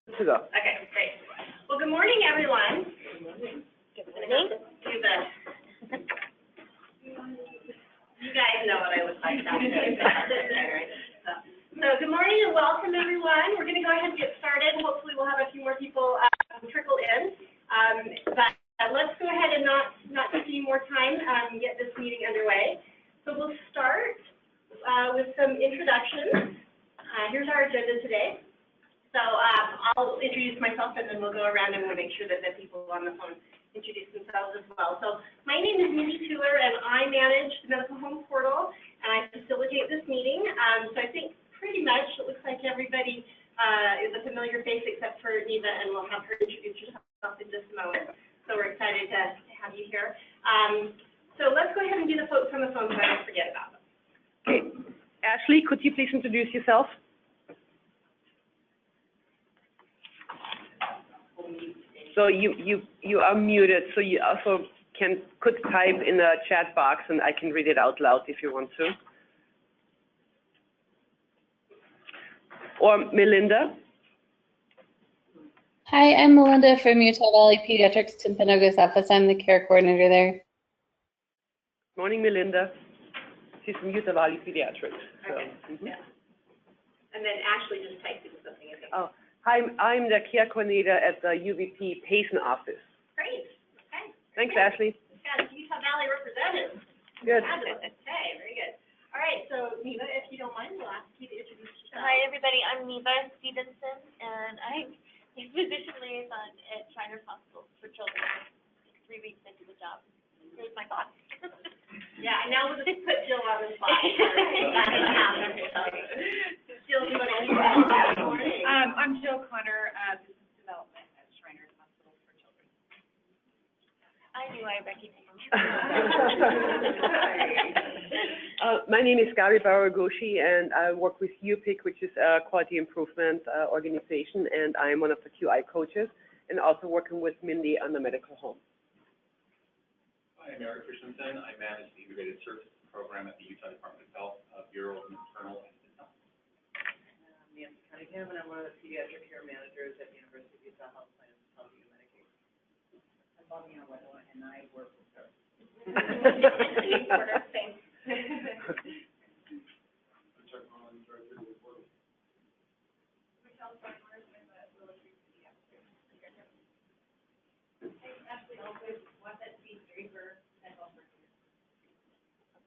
To go. Okay, great. Well, good morning, everyone. Good morning. You guys know what I look like down there. So good morning and welcome, everyone. We're going to go ahead and get started. Hopefully, we'll have a few more people trickle in. But let's go ahead and not take any more time and get this meeting underway. So we'll start with some introductions. Here's our agenda today. So I'll introduce myself, and then we'll go around and we'll make sure that the people on the phone introduce themselves as well. So my name is Mindy Tueller, and I manage the Medical Home Portal, and I facilitate this meeting. So I think pretty much it looks like everybody is a familiar face except for Neva, and we'll have her introduce herself in just a moment. So we're excited to have you here. So let's go ahead and do the folks on the phone so I don't forget about them. Okay. Ashley, could you please introduce yourself? So you are muted, so you also could type in the chat box, and I can read it out loud if you want to. Or Melinda. Hi, I'm Melinda from Utah Valley Pediatrics Timpanogos office. I'm the care coordinator there. Morning, Melinda. She's from Utah Valley Pediatrics. So. Okay. Yeah. And then Ashley just typed in something, I think. Oh. I'm the care coordinator at the UVP patient office. Great. Okay. Thanks, Good. Ashley. Got Utah Valley represented. Good. Fabulous. Okay, very good. All right, so Neva, if you don't mind, we'll ask you to introduce yourself. Hi, everybody. I'm Neva Stevenson, and I'm a physician liaison at Shriners Hospital for Children. 3 weeks into the job. Here's my boss. Yeah, and now we'll just put Jill on the spot. Jill, you want to introduce morning? I'm Jill Connor, Business Development at Shriners Hospital for Children. I knew I recognized you. My name is Gabi Baragoshi, and I work with UPIC, which is a quality improvement organization, and I'm one of the QI coaches, and also working with Mindy on the medical home. Hi, I'm Eric Christensen. I manage the Integrated Services Program at the Utah Department of Health, Bureau of Maternal and Infant Health. Nancy Cunningham, and I'm one of the pediatric care managers at the University of Utah Health Plan Healthy Medication. I'm Bobby Weddle, and I work with her. Thanks. Ashley also wants that to be very for mental health.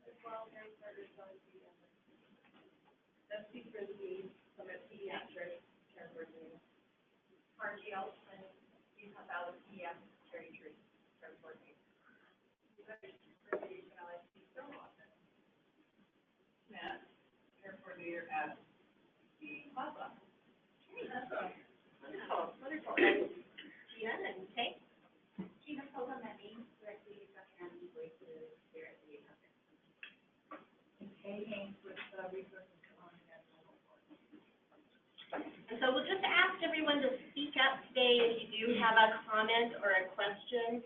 As well, Mary Carter's going to be Dusty Frisbee from a pediatric care coordinator. Margie Elson, Utah Valley Pediatric Geriatric care coordinator. Matt, care coordinator at the plaza. Wonderful, wonderful. And Gina and Kate? Gina Sola, that means directly and voices there at the company. And Kay Haynes with resources on national report. And so we'll just ask everyone to speak up today if you do have a comment or a question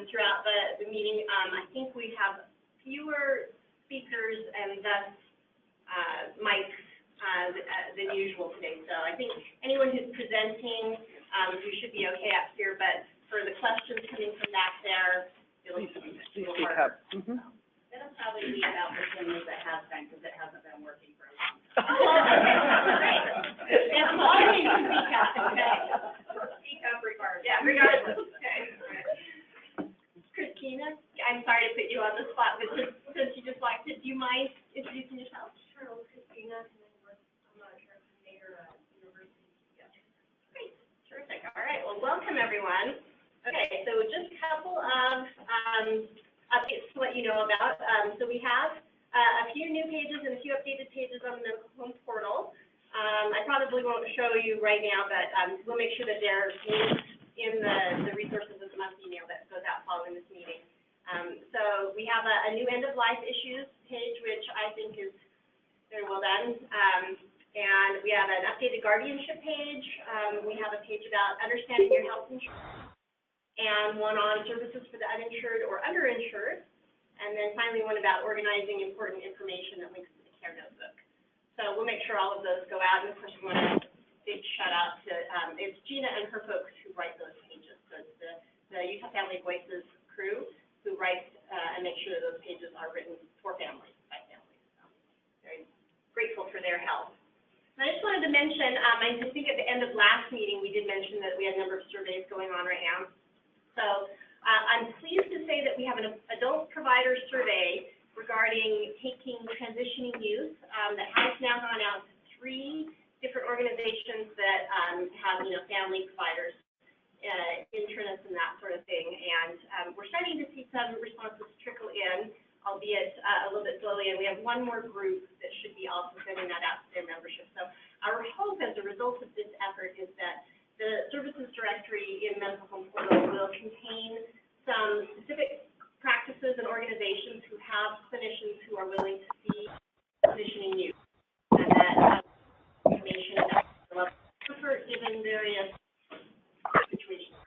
throughout the meeting. I think we have fewer speakers and thus mics than usual today. So I think anyone who's presenting, we should be okay up here, but for the questions coming from back there, it'll be a little harder. That'll probably be about the things that has been, because it hasn't been working for a long time. Oh, great. And I'm always speak up, okay? Speak up regardless. Yeah, regardless. Okay. Christina, I'm sorry to put you on the spot, but just since you just walked in, do you mind introducing yourself? Sure, Christina, and then I'm a care coordinator at University of Utah. Great, terrific. All right, well, welcome everyone. Okay, so just a couple of updates to let you know about. So we have a few new pages and a few updated pages on the Medical Home Portal. I probably won't show you right now, but we'll make sure that they're linked in the resources of the month email that goes out following this meeting. So we have a new end-of-life issues page, which I think is very well done. And we have an updated guardianship page. We have a page about understanding your health insurance, and one on services for the uninsured or underinsured. And then finally, one about organizing important information that links to the care notebook. So we'll make sure all of those go out. And of course, we want to big shout out to it's Gina and her folks who write those pages. So it's the Utah Family Voices crew who writes and makes sure that those pages are written for families, by families. So very grateful for their help. And I just wanted to mention, I think at the end of last meeting, we did mention that we had a number of surveys going on right now. So I'm pleased to say that we have an adult provider survey regarding taking transitioning youth that has now gone out to 3 different organizations that have, family providers, internists and that sort of thing. And we're starting to see some responses trickle in, albeit a little bit slowly. And we have one more group that should be also sending that out to their membership. So our hope as a result of this effort is that the services directory in Medical Home Portal will contain some specific practices and organizations who have clinicians who are willing to see transitioning youth, and that information is level of comfort given various situations.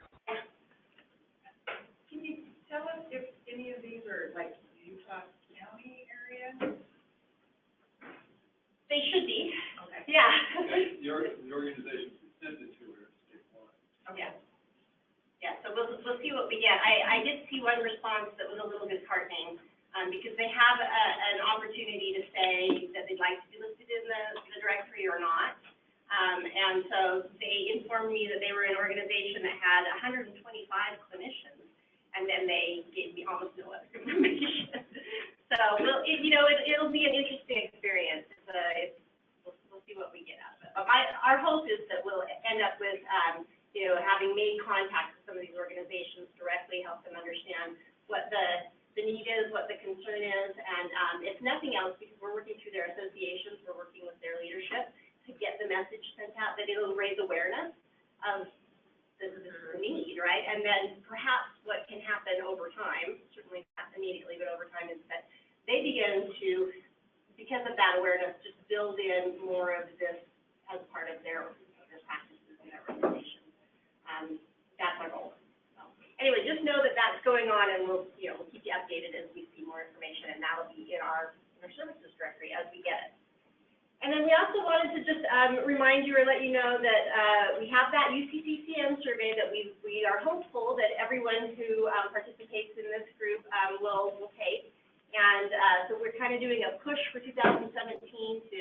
Can you tell us if any of these are like Utah County area? They should be. Okay. Yeah. The organization presented to her statewide. Okay. Yeah, so we'll see what we get. I did see one response that was a little disheartening, because they have an opportunity to say that they'd like to be listed in the directory or not. And so they informed me that they were an organization that had 125 clinicians, and then they gave me almost no other information. So it'll be an interesting experience. We'll see what we get out of it. Our hope is that we'll end up with having made contact with some of these organizations directly, help them understand what the need is, what the concern is, and if nothing else, because we're working through their associations, we're working with their leadership to get the message sent out, that it'll raise awareness of this need, right? And then perhaps what can happen over time, certainly not immediately, but over time, is that they begin to, because of that awareness, just build in more of this as part of their practices and their organization. That's our goal. So, anyway, just know that that's going on, and we'll keep you updated as we see more information, and that'll be in our services directory as we get it. And then we also wanted to just remind you or let you know that we have that UCCCN survey that we are hopeful that everyone who participates in this group will take. And so we're kind of doing a push for 2017 to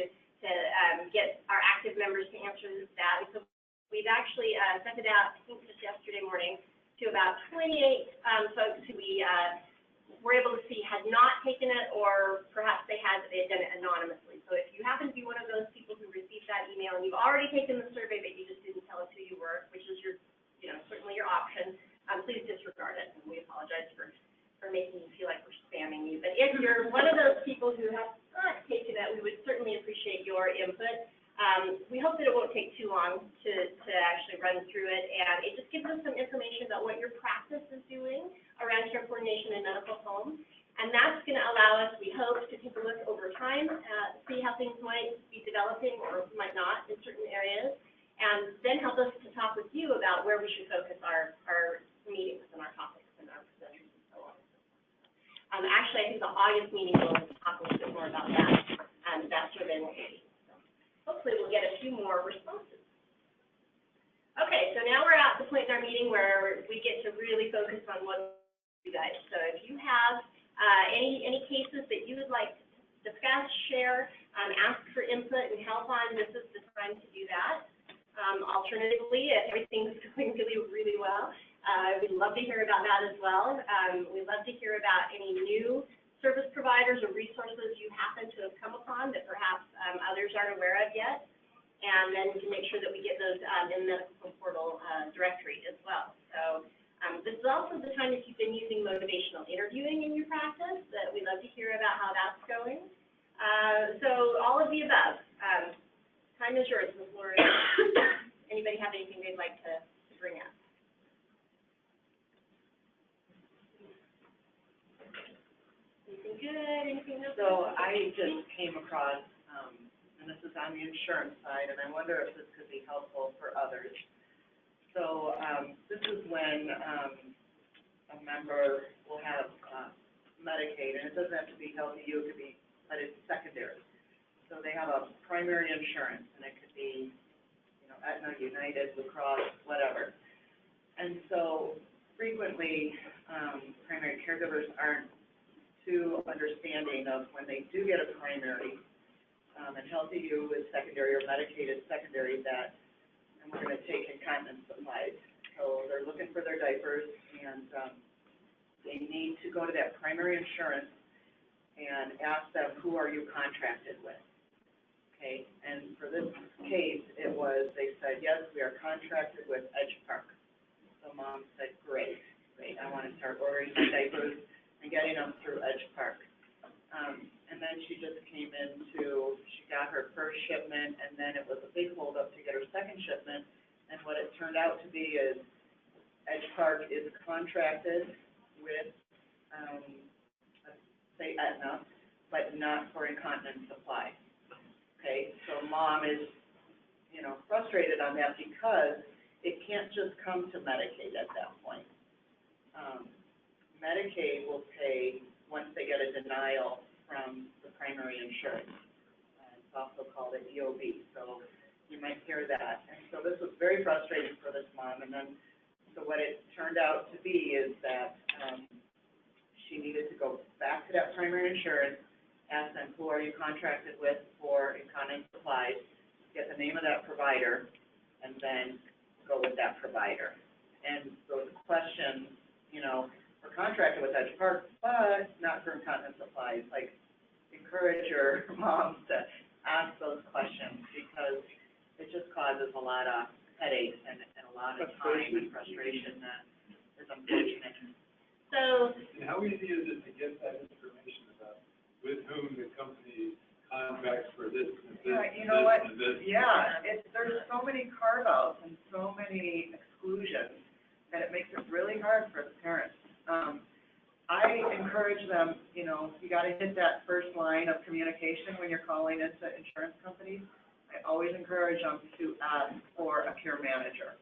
get our active members to answer that. And so we've actually sent it out, I think just yesterday morning, to about 28 folks who we were able to see had not taken it, or perhaps they had done it anonymously. So if you happen to be one of those people who received that email and you've already taken the survey but you just didn't tell us who you were, which is certainly your option, please disregard it. And we apologize for making you feel like we're spamming you. But if you're one of those people who have not taken it, we would certainly appreciate your input. We hope that it won't take too long to actually run through it, and it just gives us some information about what your practice is doing around care coordination in medical home, and that's going to allow us, we hope, to take a look over time, see how things might be developing or might not in certain areas, and then help us to talk with you about where we should focus our meetings and our topics and our presenters and so on. Actually, I think the August meeting will talk a little bit more about that, and that survey will be. Hopefully we'll get a few more responses. Okay, so now we're at the point in our meeting where we get to really focus on what you guys. So if you have any cases that you would like to discuss, share, ask for input and help on, this is the time to do that. Alternatively, if everything's going really, really well, we'd love to hear about that as well. We'd love to hear about any new service providers or resources you happen to have come upon that perhaps others aren't aware of yet, and then we can make sure that we get those in the Medical Home Portal directory as well. So this is also the time if you've been using motivational interviewing in your practice, that we'd love to hear about how that's going. So all of the above. Time is yours, Ms. Lori. Anybody have anything they'd like to bring up? Anything good? Anything else? So I just came across, and this is on the insurance side, and I wonder if this could be helpful for others. So this is when a member will have Medicaid, and it doesn't have to be LDU, it could be, but it's secondary. So they have a primary insurance, and it could be, Aetna, United, Blue Cross, whatever. And so frequently, primary caregivers aren't too understanding of when they do get a primary, and Healthy U is secondary or Medicaid is secondary, that, and we're going to take incontinence supplies. So they're looking for their diapers, and they need to go to that primary insurance and ask them, who are you contracted with? Okay, and for this case, it was, they said, yes, we are contracted with Edge Park. So mom said, great, I want to start ordering my diapers and getting them through Edge Park. And then she just came into, she got her first shipment, and then it was a big holdup to get her second shipment. And what it turned out to be is Edge Park is contracted with, say, Aetna, but not for incontinence supply. Okay, so mom is, frustrated on that because it can't just come to Medicaid at that point. Medicaid will pay once they get a denial from the primary insurance. It's also called an EOB, so you might hear that. And so this was very frustrating for this mom. And then, so what it turned out to be is that she needed to go back to that primary insurance, ask them, who are you contracted with for incontinence supplies, get the name of that provider, and then go with that provider. And those questions, we're contracted with Edge Park, but not for incontinence supplies. Like, encourage your moms to ask those questions, because it just causes a lot of headaches and a lot of time and frustration that is unfortunate. So, And how easy is it to get that information about with whom the company contracts for this and this? Yeah, you know what? Yeah, there's so many carve-outs and so many exclusions that it makes it really hard for the parents. I encourage them, you got to hit that first line of communication when you're calling into insurance companies. I always encourage them to ask for a care manager.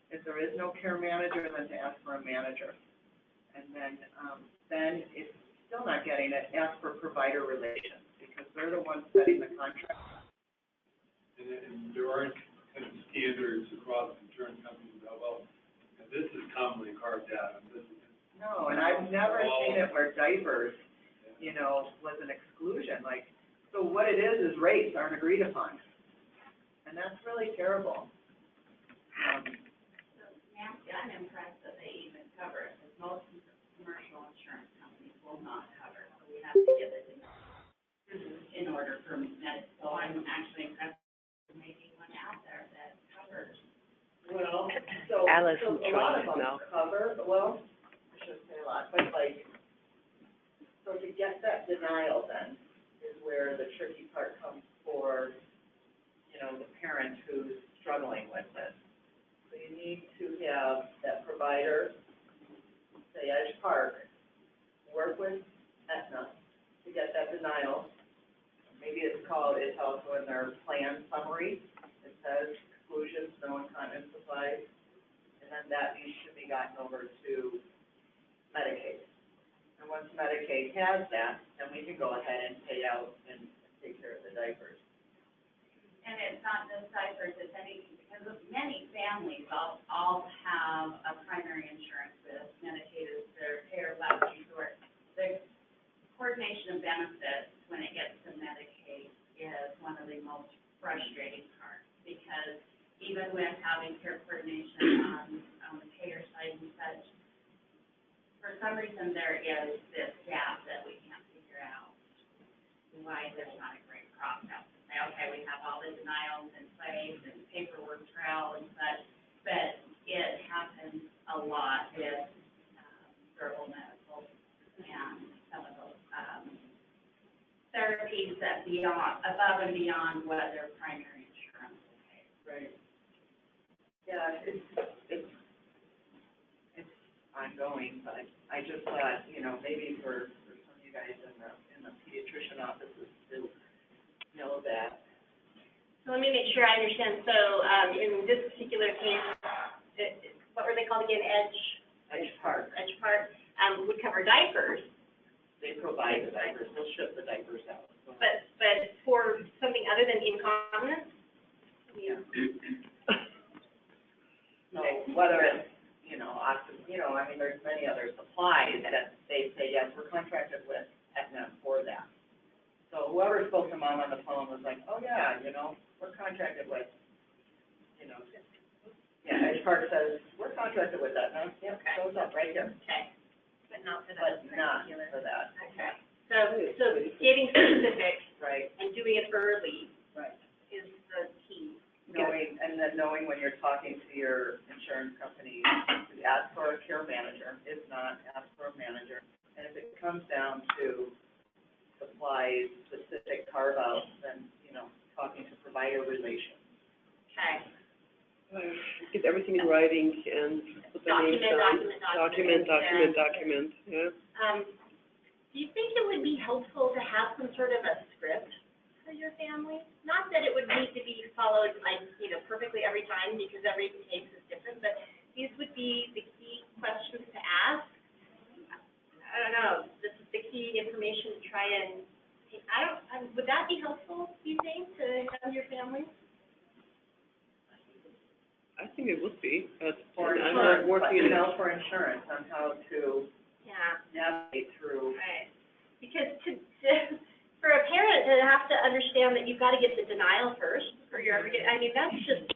If there is no care manager, then to ask for a manager. And then if still not getting it, ask for provider relations, because they're the ones setting the contract. And there aren't kind of standards across insurance companies about, well, this is commonly carved out, and this is. No, and I've never seen it where diapers, was an exclusion. Like, so what it is rates aren't agreed upon. And that's really terrible. Nancy, I'm impressed that they even cover it, because most commercial insurance companies will not cover it, so we have to give it in order for medical. So I'm actually impressed with making one out there that covers. Well, so Alice a and lot of Troy them now. cover, well, I shouldn't say a lot, but like, so to get that denial then is where the tricky part comes for, the parent who's struggling with this. So you need to have that provider, say Edge Park, work with Aetna to get that denial. Maybe it's also in their plan summary. It says exclusions, no incontinence supplies, and then that should be gotten over to Medicaid. And once Medicaid has that, then we can go ahead and pay out and take care of the diapers. And it's not just diapers, it's anything, because many families all have a primary insurance with Medicaid as their payer of last resort. The coordination of benefits when it gets to Medicaid is one of the most frustrating parts, because even with having care coordination on the payer side and such, for some reason there is this gap that we can't figure out why there's not a great process. Say, okay, we have all the denials in place and paperwork trail and such, but it happens a lot with verbal medical and some of those therapies that above and beyond what their primary insurance will pay. Right. Yeah, it's ongoing, but I just thought, maybe for some of you guys in the pediatrician offices to know that. So let me make sure I understand. So, in this particular case, what were they called again? Edge Park. Edge Park, would cover diapers. They provide the diapers, they'll ship the diapers out. But for something other than incontinence? Yeah. whether it's, I mean, there's many other supplies that they say, yes, we're contracted with Aetna for that. So whoever spoke to mom on the phone was like, oh, yeah, we're contracted with, yeah, Edge Park says, we're contracted with Aetna. Yep, shows up right here. Okay, but not for that. But not for that. Okay, so getting specific. Right. And doing it early. Right. Is the key. Knowing when you're talking to your insurance company, to ask for a care manager, if not, ask for a manager. And if it comes down to supplies, specific carve-outs, then, talking to provider relations. Okay. Get everything in writing and put the names down. Document, yeah. Do you think it would be helpful to have some sort of a script for your family? Not that it would need to be followed perfectly every time, because every case is different, but these would be the key questions to ask. I don't know, this is the key information to try and, would that be helpful, do you think, to have your family? I think it would be, but For I'm not working in it. for insurance on how to navigate through. Right. Because for a parent to have to understand that you've got to get the denial first, or you're ever that just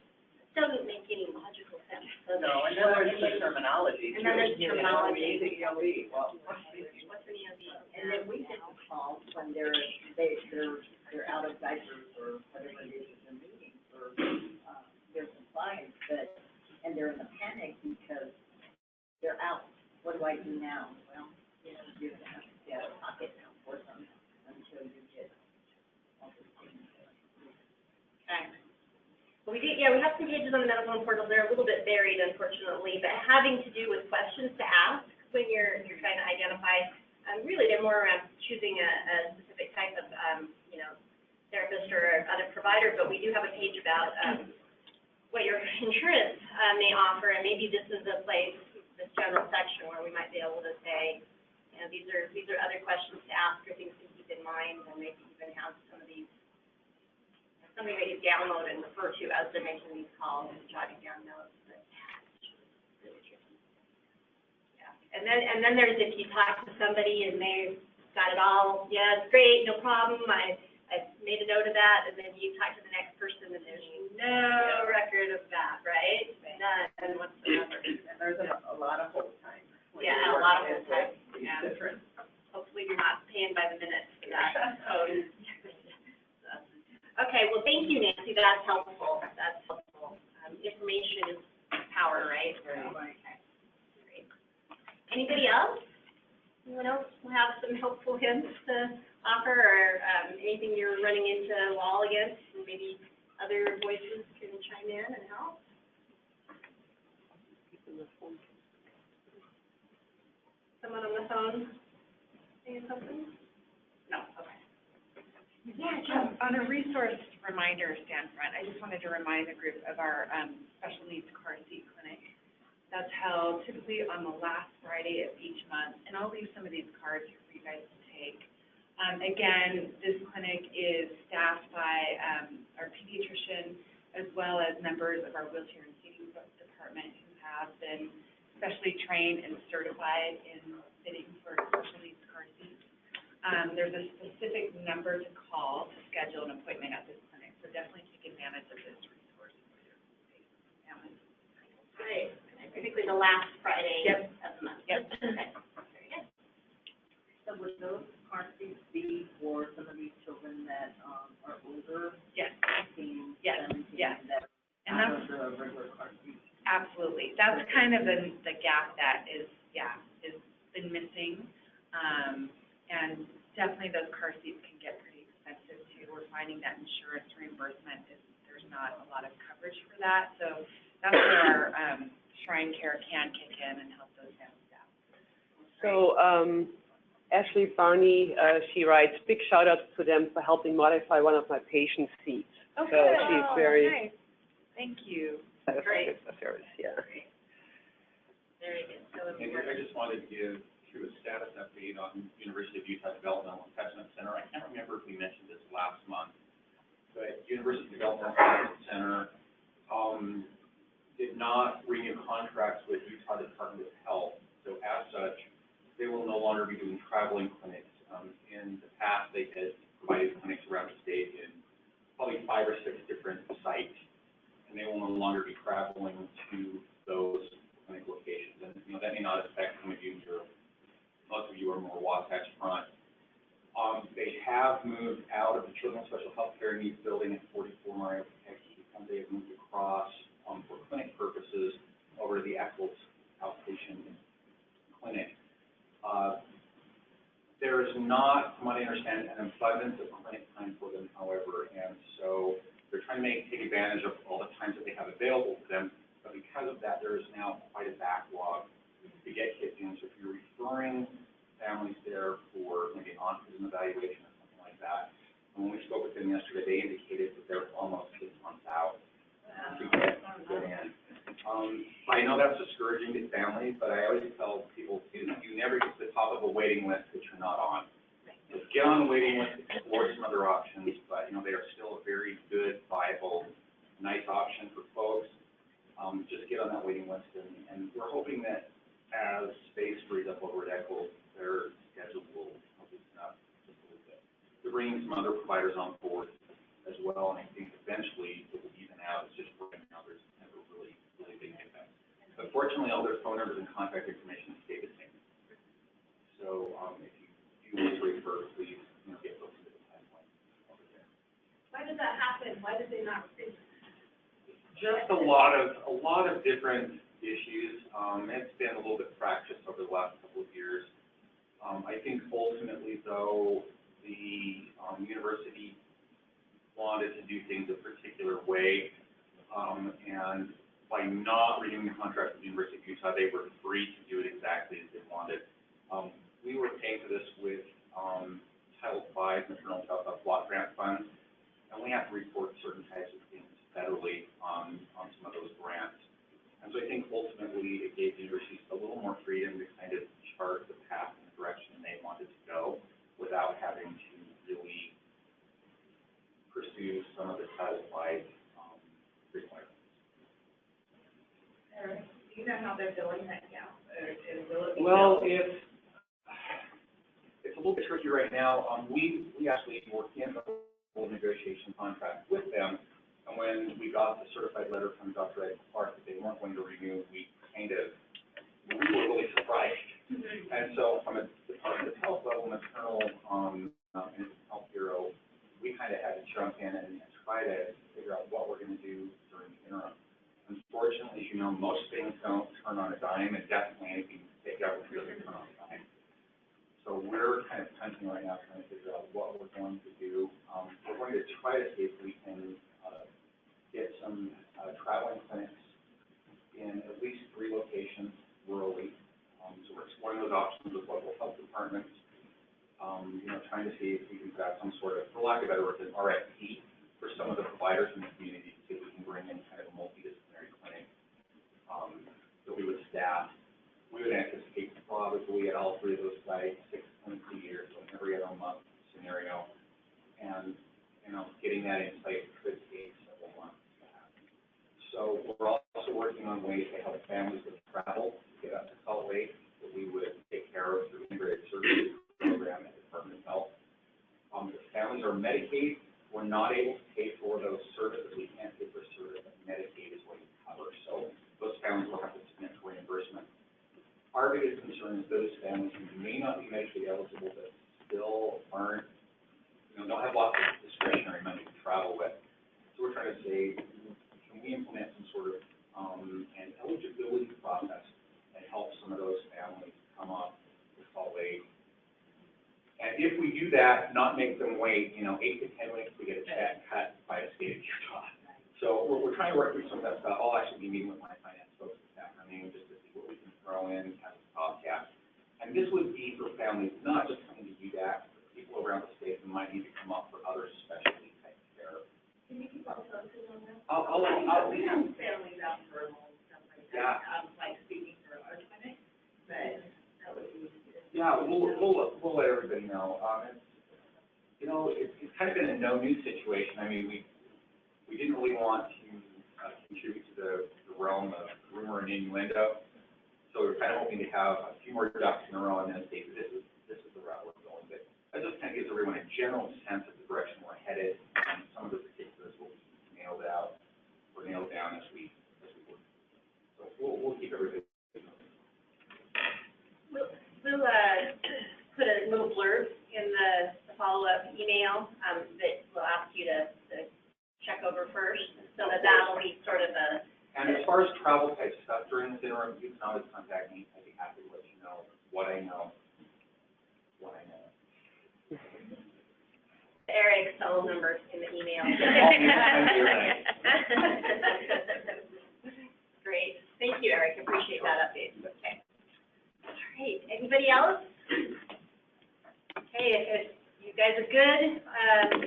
doesn't make any logical sense. No, and then there's the terminology, And then there's terminology. Well, What's an EOB? And then we get the calls when they're out of diapers or whatever it is in the meeting for, their supplies, and they're in a panic because they're out. What do I do now? Well, you're gonna have to get a pocket now for them until you get all the things. Okay. Well, we have some pages on the medical portal. They're a little bit buried, unfortunately, but having to do with questions to ask when you're trying to identify. Really, they're more around choosing a specific type of, therapist or other provider. But we do have a page about what your insurance may offer, and maybe this is a place, this general section, where we might be able to say, these are other questions to ask or things to keep in mind, and maybe even have some of these. Something that you download and refer to as they're making these calls and jotting down notes. But really tricky. Yeah. And then there's if you talk to somebody and they've got it all, yeah, it's great, no problem, I made a note of that, and then you talk to the next person and there's no record of that, right? None whatsoever. And there's a lot of hold time. Yeah, a lot of hold time. Yeah. Different. Hopefully you're not paying by the minute for that code. Okay, well, thank you, Nancy, that's helpful. Information is power, right? Right. Great. Anybody else? Anyone else have some helpful hints to offer, or anything you're running into a wall against, and maybe other voices can chime in and help? Someone on the phone saying something? No, okay. Yeah, On a resource reminder standpoint, I just wanted to remind the group of our special needs car seat clinic. That's held typically on the last Friday of each month, and I'll leave some of these cards here for you guys to take. Again, this clinic is staffed by our pediatrician as well as members of our wheelchair and seating department who have been specially trained and certified in fitting for special needs car seats. There's a specific number to call to schedule an appointment at this clinic, so definitely take advantage of this resource for your family. Great. Typically the last Friday of the month. Yep. Okay. So would those car seats be for some of these children that are older? Yes. 16, Yes. 17, Yes. that And out that's of the regular car seats? absolutely. That's kind of the gap that is been missing. And definitely those car seats can get pretty expensive too. We're finding that insurance reimbursement there's not a lot of coverage for that. So that's where our Shrine Care can kick in and help those families out. So, Ashley Barney, she writes, big shout out to them for helping modify one of my patient's seats. Oh, so she's very nice. Thank you. satisfied with the service, yeah. Very good. So And I just wanted to give a status update on University of Utah Developmental Assessment Center. I can't remember if we mentioned this last month, but University Developmental Assessment Center did not renew contracts with Utah Department of Health. So as such, they will no longer be doing traveling clinics. In the past, they had provided clinics around the state in probably 5 or 6 different sites, and they will no longer be traveling to those clinic locations. And, you know, that may not affect some of you. Most of you are more Wasatch Front. They have moved out of the Children's Special Health Care Needs building at 44 Mario Kentucky, and they have moved across for clinic purposes over to the Eccles outpatient clinic. There is not, from what I understand, an abundance of clinic time for them, however, and so they're trying to take advantage of all the times that they have available to them, but because of that, there is now quite a backlog to get kids in. So if you're referring families there for maybe an autism evaluation or something like that, and when we spoke with them yesterday, they indicated that they're almost 6 months out to get in. I know that's discouraging to families, but I always tell people, you never get to the top of a waiting list that you're not on. Just get on the waiting list, explore some other options, but, you know, they are still a very good, viable, nice option for folks. Just get on that waiting list, and we're hoping that as space frees up over at Eccles, their schedule will loosen up just a little bit. They're bringing some other providers on board as well, and I think eventually it will even out. It's just right now there's never really big impact. But fortunately, all their phone numbers and contact information stay the same. So if you do want to refer, please get those to the timeline over there. Why did that happen? Why did they not receive? Just a lot of different issues. It's been a little bit fractious over the last couple of years. I think ultimately, though, the university wanted to do things a particular way, and by not renewing the contract with the University of Utah, they were free to do it exactly as they wanted. We were paying for this with Title V maternal health block grant funds, and we have to report certain types of things federally on some of those grants. And so I think ultimately it gave the universities a little more freedom to kind of chart the path and the direction they wanted to go without having to really pursue some of the Title V requirements. Do you know how they're billing that now? Well, it's a little bit tricky right now. We actually work in a full negotiation contract with them, and when we got the certified letter from Dr. Ed Clark that they weren't going to renew, we were really surprised. And so from a Department of Health level, maternal and health bureau, we kind of had to jump in and try to figure out what we're going to do during the interim. Unfortunately, as you know, most things don't turn on a dime, and definitely anything state government doesn't turn on a dime. So we're kind of punching right now, trying to figure out what we're going to do. We're going to try to see if we can get some traveling clinics in at least 3 locations rurally. So we're exploring those options with local health departments. Trying to see if we can have some sort of, for lack of better words, an RFP for some of the providers in the community to see if we can bring in kind of a multidisciplinary clinic that we would staff. We would anticipate probably at all 3 of those sites 6 clinics a year, so an every other month scenario. And, getting that in place could take several months to happen. So we're also working on ways to help families with travel to get up to Salt Lake that we would take care of through integrated services program at the Department of Health. If families are Medicaid, we're not able to pay for those services. We can't pay for service that Medicaid is what we cover. So those families will have to submit for reimbursement. Our biggest concern is those families who may not be Medicaid eligible but still aren't, don't have lots of discretionary money to travel with. So we're trying to say, can we implement some sort of an eligibility process that helps some of those families come up with Salt Lake? And if we do that, not make them wait, 8 to 10 weeks to get a check cut by the state of Utah. So we're trying to work through some of that stuff. I'll actually be meeting with my finance folks this afternoon just to see what we can throw in as a stopgap. And this would be for families not just coming to UDAC, but people around the state who might need to come up for other specialty type care. Can you keep us posted on that? We have families out for home stuff like that. Yeah. Like speaking for our clinic, but that would be. Yeah, we'll let everybody know. It's kind of been a no-news situation. I mean, we didn't really want to contribute to the realm of or an innuendo. So we're kind of hoping to have a few more ducks in a row and then say, this is the route we're going. But that just kind of gives everyone a general sense of the direction we're headed. Some of the particulars will be nailed out or nailed down as we work. So we'll keep everybody. We'll put a little blurb in the follow-up email that we'll ask you to check over first, so that'll be sort of a. And as far as travel type stuff during this interim, you can always contact me. I'd be happy to let you know what I know. Eric's cell number in the email. Great. Thank you, Eric. Appreciate that update. Okay. All right. Anybody else? Okay, if you guys are good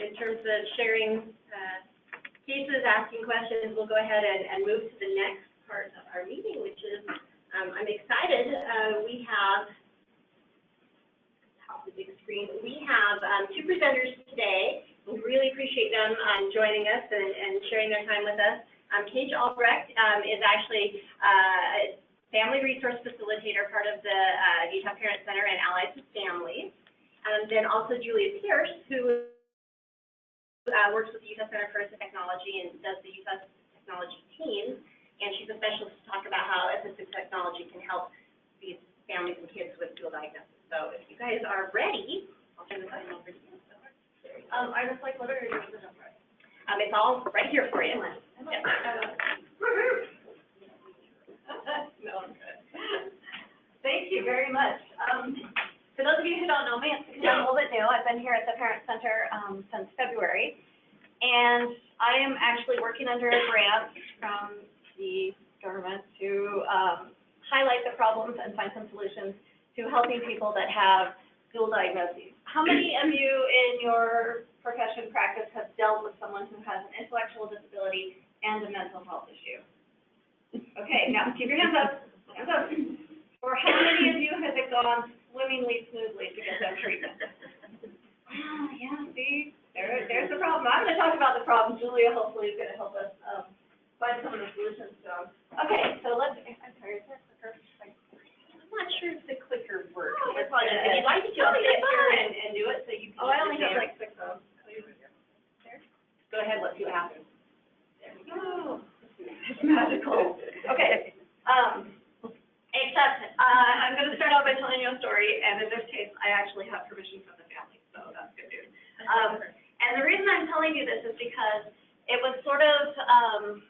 in terms of sharing cases, asking questions, we'll go ahead and move to the next part of our meeting, which is, I'm excited, we have, top of the big screen, we have two presenters today. We really appreciate them joining us and sharing their time with us. Paige Albrecht is actually a family resource facilitator, part of the Utah Parent Center and Allies with Families. And then also Julia Pierce, who works with the Utah Center for Assistive Technology and does the Utah Technology teams, and she's a specialist to talk about how assistive technology can help these families and kids with dual diagnosis. So if you guys are ready, I'll turn this over to you. I just like literally it's all right here for you. Yeah. No, I'm good. Thank you very much. For those of you who don't know me, it's because I'm a little bit new. I've been here at the Parent Center since February, and I am actually working under a grant from the government to highlight the problems and find some solutions to helping people that have dual diagnoses. How many of you in your profession practice have dealt with someone who has an intellectual disability and a mental health issue? Okay, now keep your hands up. Hands up. Or how many of you have it gone swimmingly smoothly to get that treatment? Oh, yeah, see, there's the problem. I'm going to talk about the problem. Julia hopefully is going to help us find some of the solutions to them. Okay, so let's, I'm sorry, is there a clicker? I'm not sure if the clicker works. Oh, If you'd like to just sit here and do it, so you can. Oh, I only have like 6 of them. Go ahead, let's see what happens. There we go. It's magical. Okay. Except, I'm going to start out by telling you a story, and in this case, I actually have permission from the family, so that's good news. And the reason I'm telling you this is because it was sort of,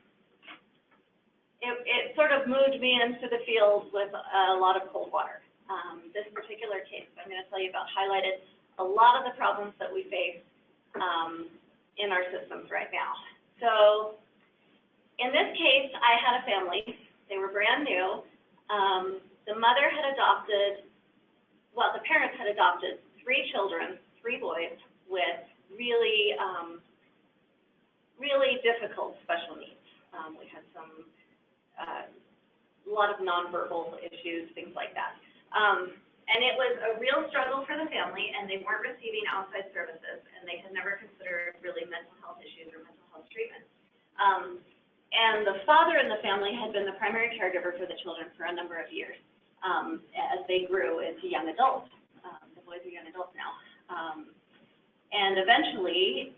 it sort of moved me into the field with a lot of cold water. This particular case I'm going to tell you about highlighted a lot of the problems that we face in our systems right now. So, in this case, I had a family. They were brand new. The mother had adopted, well, the parents had adopted 3 children, 3 boys, with really, really difficult special needs. We had some, a lot of nonverbal issues, things like that. And it was a real struggle for the family, and they weren't receiving outside services, and they had never considered really mental health issues or mental health treatment. And the father in the family had been the primary caregiver for the children for a number of years as they grew into young adults. The boys are young adults now. And eventually,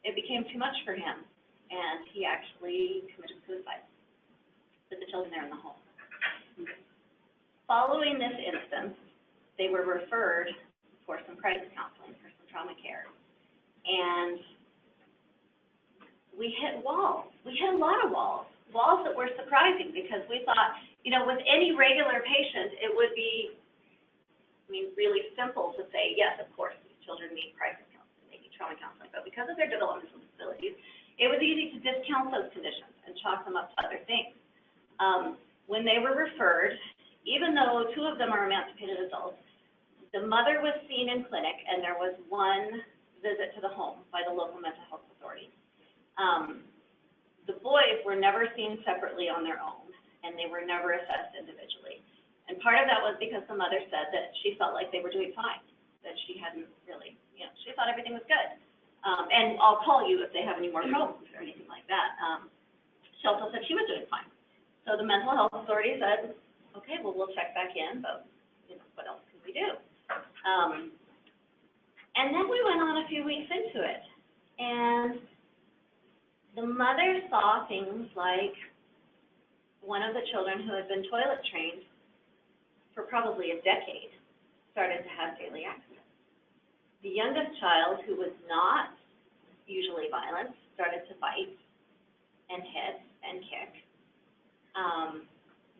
it became too much for him, and he actually committed suicide with the children there in the home. Following this instance, they were referred for some crisis counseling, for some trauma care. And we hit walls. We hit a lot of walls that were surprising, because we thought, you know, with any regular patient, it would be, I mean, really simple to say, yes, of course, these children need crisis counseling, they need trauma counseling. But because of their developmental disabilities, it was easy to discount those conditions and chalk them up to other things. When they were referred, even though 2 of them are emancipated adults, the mother was seen in clinic, and there was 1 visit to the home by the local mental health authority. The boys were never seen separately on their own, and they were never assessed individually. And part of that was because the mother said that she felt like they were doing fine, that she hadn't really, you know, she thought everything was good. And I'll call you if they have any more problems or anything like that. She also said she was doing fine. So the mental health authority said, okay, well, we'll check back in, but, you know, what else can we do? And then we went on a few weeks into it, and the mother saw things like one of the children who had been toilet trained for probably a decade started to have daily accidents. The youngest child, who was not usually violent, started to fight and hit and kick.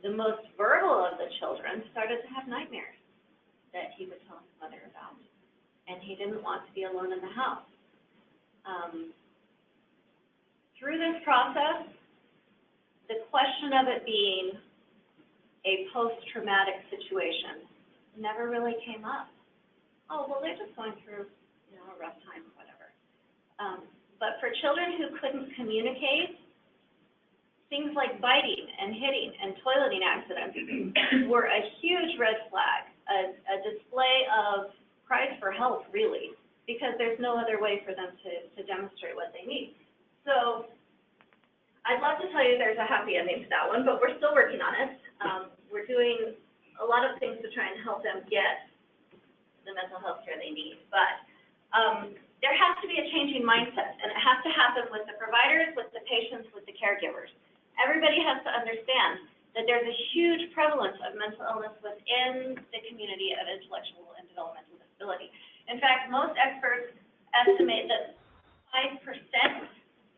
The most verbal of the children started to have nightmares that he would tell his mother about, and he didn't want to be alone in the house. Through this process, the question of it being a post-traumatic situation never really came up. Oh, well, they're just going through, you know, a rough time or whatever. But for children who couldn't communicate, things like biting and hitting and toileting accidents were a huge red flag, a display of cries for help, really, because there's no other way for them to demonstrate what they need. So I'd love to tell you there's a happy ending to that one, but we're still working on it. We're doing a lot of things to try and help them get the mental health care they need. But there has to be a changing mindset, and it has to happen with the providers, with the patients, with the caregivers. Everybody has to understand that there's a huge prevalence of mental illness within the community of intellectual and developmental disability. In fact, most experts estimate that 5%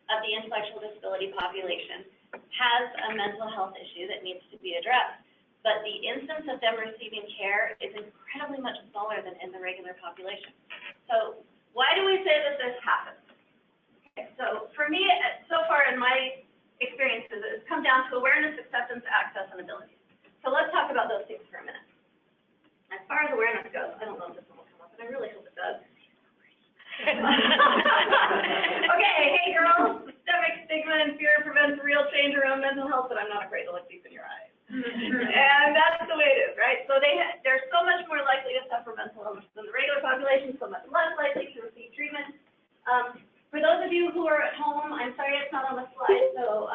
of the intellectual disability population has a mental health issue that needs to be addressed. But the instance of them receiving care is incredibly much smaller than in the regular population. So why do we say that this happens? Okay, so for me, so far in my experiences, it's come down to awareness, acceptance, access, and ability. So let's talk about those things for a minute. As far as awareness goes, I don't know if this one will come up, but I really hope it does. Okay, hey girls, systemic stigma and fear prevents real change around mental health, but I'm not afraid to look deep in your eyes. And that's the way it is, right? So they're so much more likely to suffer mental illness than the regular population, so much less likely to receive treatment. For those of you who are at home, I'm sorry it's not on the slide, so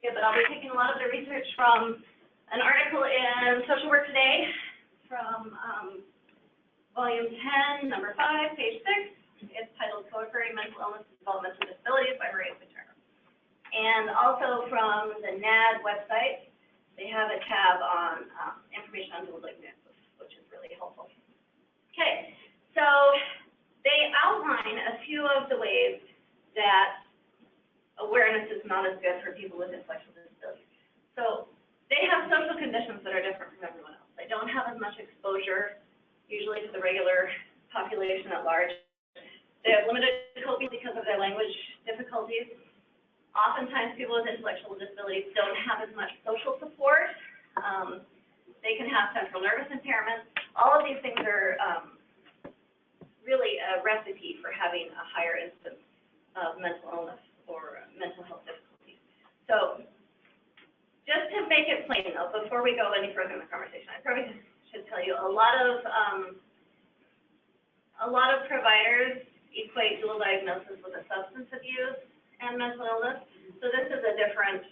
yeah, but I'll be taking a lot of the research from an article in Social Work Today from volume 10, number 5, page 6. It's titled Co-occurring Mental Illness and Developmental Disabilities by Maria Paterno. And also from the NAD website, they have a tab on information on dual diagnosis, which is really helpful. Okay, so they outline a few of the ways that awareness is not as good for people with intellectual disabilities. So they have social conditions that are different from everyone else. They don't have as much exposure, usually, to the regular population at large. They have limited coping because of their language difficulties. Oftentimes, people with intellectual disabilities don't have as much social support. They can have central nervous impairment. All of these things are really a recipe for having a higher instance of mental illness or mental health difficulties. So just to make it plain, though, before we go any further in the conversation, I probably should tell you a lot of providers equate dual diagnosis with a substance abuse and mental illness. So this is a different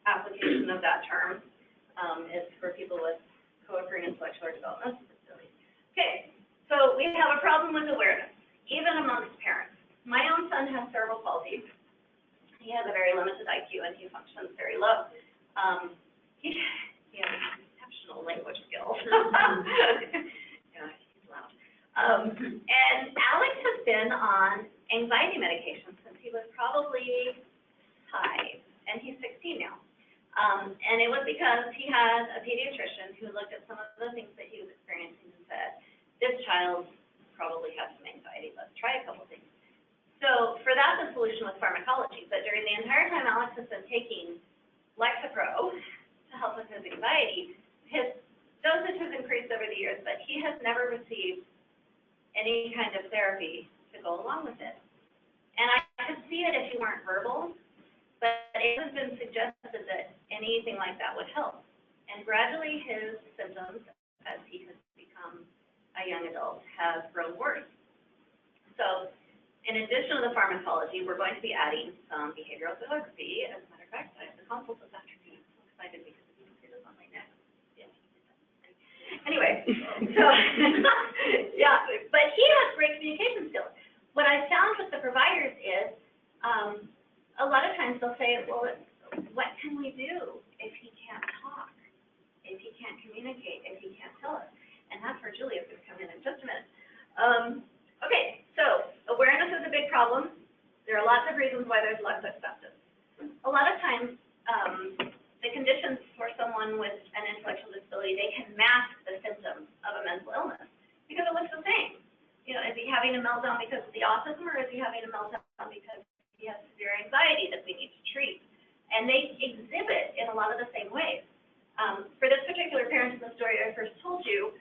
application of that term. It's for people with co-occurring intellectual or developmental disabilities. Okay, so we have a problem with awareness, even amongst parents. My own son has cerebral palsy. He has a very limited IQ and he functions very low. He has exceptional language skills. Yeah, he's loud. And Alex has been on anxiety medication since he was probably 5, and he's 16 now. And it was because he had a pediatrician who looked at some of the things that he was experiencing and said, this child probably has some anxiety, let's try a couple things. So for that, the solution was pharmacology, but during the entire time Alex has been taking Lexapro to help with his anxiety, his dosage has increased over the years, but he has never received any kind of therapy to go along with it. And I could see it if he weren't verbal, but it has been suggested that anything like that would help. And gradually his symptoms, as he has become a young adult, have grown worse. So in addition to the pharmacology, we're going to be adding some behavioral therapy. As a matter of fact, I have the consult this afternoon. I'm so excited So, yeah, but he has great communication skills. What I found with the providers is, a lot of times they'll say, well, what can we do if he can't talk, if he can't communicate, if he can't tell us? And that's where Julia's going to come in just a minute. Okay, so awareness is a big problem. There are lots of reasons why there's less acceptance. A lot of times, the conditions for someone with an intellectual disability, they can mask the symptoms of a mental illness because it looks the same. You know, is he having a meltdown because of the autism, or is he having a meltdown because he has severe anxiety that we need to treat? And they exhibit in a lot of the same ways. For this particular parent in the story I first told you,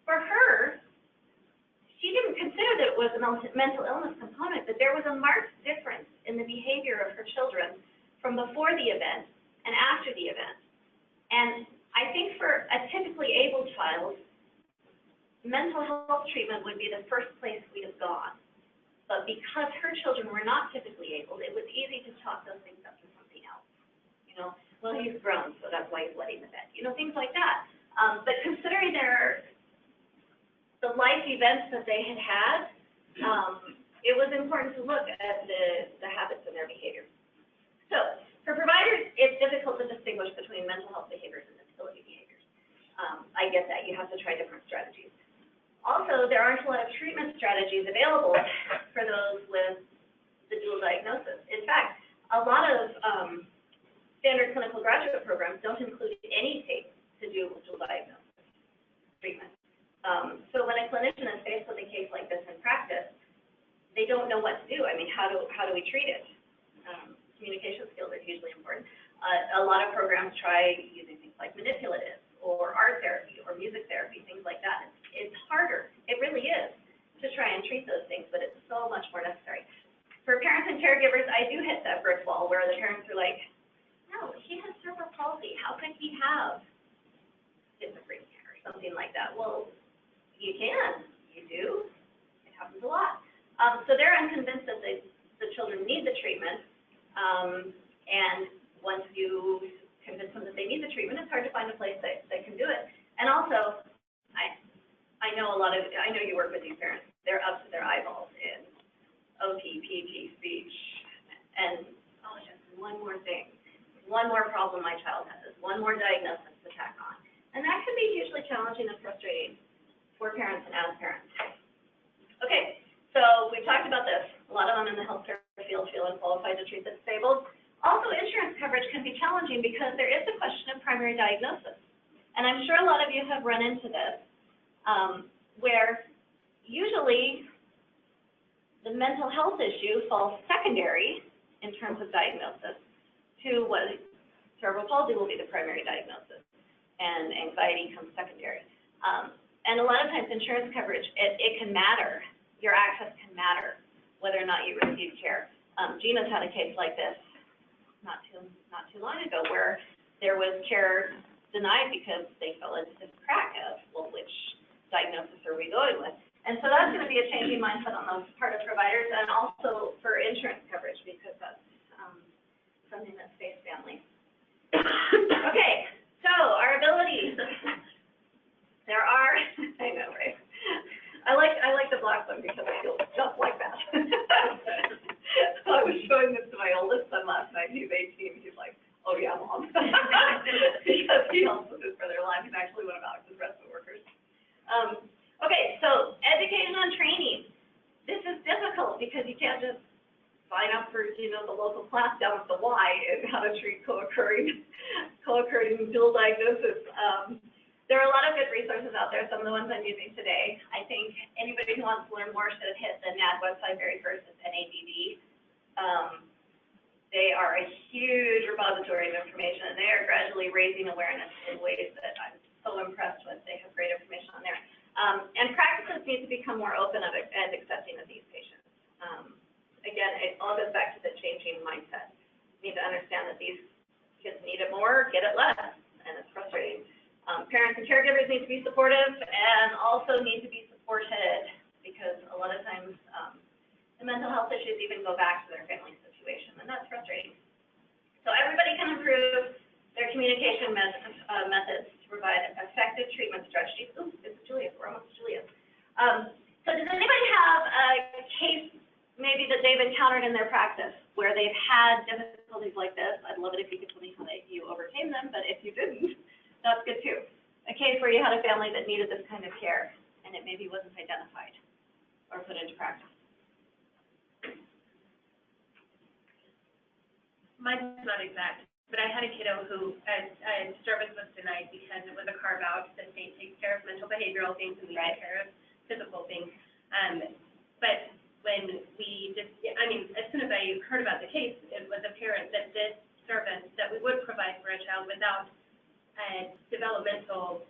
for her, she didn't consider that it was a mental illness component, but there was a marked difference in the behavior of her children from before the event and after the event. And I think for a typically able child, mental health treatment would be the first place we'd have gone. But because her children were not typically able, it was easy to chalk those things up to something else. You know, well, he's grown, so that's why he's wetting the bed. You know, things like that. But considering the life events that they had had, it was important to look at the habits and their behavior. So for providers, it's difficult to distinguish between mental health behaviors and disability behaviors. I get that. You have to try different strategies. Also, there aren't a lot of treatment strategies available for those with the dual diagnosis. In fact, a lot of standard clinical graduate programs don't include anything to do with dual diagnosis treatment. So when a clinician is faced with a case like this in practice, they don't know what to do. I mean, how do we treat it? Communication skills are hugely important. A lot of programs try using things like manipulative or art therapy or music therapy, things like that. It's harder. It really is to try and treat those things, but it's so much more necessary. For parents and caregivers, I do hit that brick wall where the parents are like, no, he has cerebral palsy. How could he have schizophrenia or something like that? Well, you can. You do. It happens a lot. So they're unconvinced that the children need the treatment. And once you convince them that they need the treatment, it's hard to find a place that can do it. And also, I know you work with these parents. They're up to their eyeballs in OT, PT, speech, and just one more thing, one more problem my child has, one more diagnosis to tack on. And that can be hugely challenging and frustrating for parents and as parents. Okay, so we talked about this. A lot of them in the healthcare field feel unqualified to treat the disabled. Also, insurance coverage can be challenging because there is a question of primary diagnosis. And I'm sure a lot of you have run into this, where usually the mental health issue falls secondary in terms of diagnosis to what cerebral palsy will be the primary diagnosis, and anxiety comes secondary. And a lot of times insurance coverage, it can matter. Your access can matter, whether or not you receive care. Gina's had a case like this not too long ago where there was care denied because they fell into this crack of, well, which diagnosis are we going with? And so that's going to be a changing mindset on the part of providers and also for insurance coverage because that's something that's faced families. Okay, so our abilities. There are, I know, right? I like the black one because I feel just like that. I was showing this to my oldest son last night. He's 18. He's like, oh yeah, Mom. Because he helps with his brother life. He's actually one of Alex's respite workers. Okay, so education on training. This is difficult because you can't just sign up for, the local class down at the Y and how to treat co-occurring dual diagnosis. There are a lot of good resources out there, some of the ones I'm using today. I think anybody who wants to learn more should hit the NAD website very first. It's NADD. They are a huge repository of information, and they are gradually raising awareness in ways that I'm so impressed with. They have great information on there. And practices need to become more open and accepting of these patients. Again, it all goes back to the changing mindset. You need to understand that these kids need it more, get it less, and it's frustrating. Parents and caregivers need to be supportive and also need to be supported because a lot of times the mental health issues even go back to their family situation, and that's frustrating. So everybody can improve their communication methods to provide effective effective treatment strategies. Ooh, it's Julia, we're almost Julia. So does anybody have a case maybe that they've encountered in their practice where they've had difficulties like this? I'd love it if you could tell me how you overcame them, but if you didn't, that's good too. A case where you had a family that needed this kind of care and it maybe wasn't identified or put into practice. Mine's not exact, but I had a kiddo who a service was denied because it was a carve out. The state takes care of mental behavioral things and we take care of physical things. But when we just, I mean, as soon as I heard about the case, it was apparent that this service that we would provide for a child without a developmental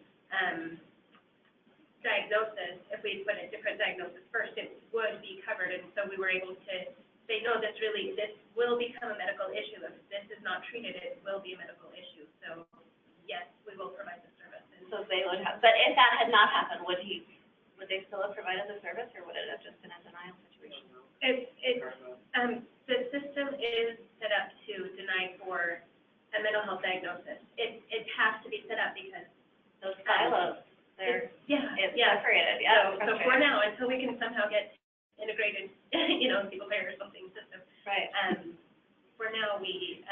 diagnosis, if we put a different diagnosis first, it would be covered. And so we were able to say, no, this will become a medical issue. If this is not treated, it will be a medical issue. So yes, we will provide the service. And so they would have, but if that had not happened, would they still have provided the service, or would it have just been a denial situation? The system is set up to deny for a mental health diagnosis. It has to be set up because those silos, they're separated. Yeah. So for now, until we can somehow get integrated, single payer or something system. Right. For now, we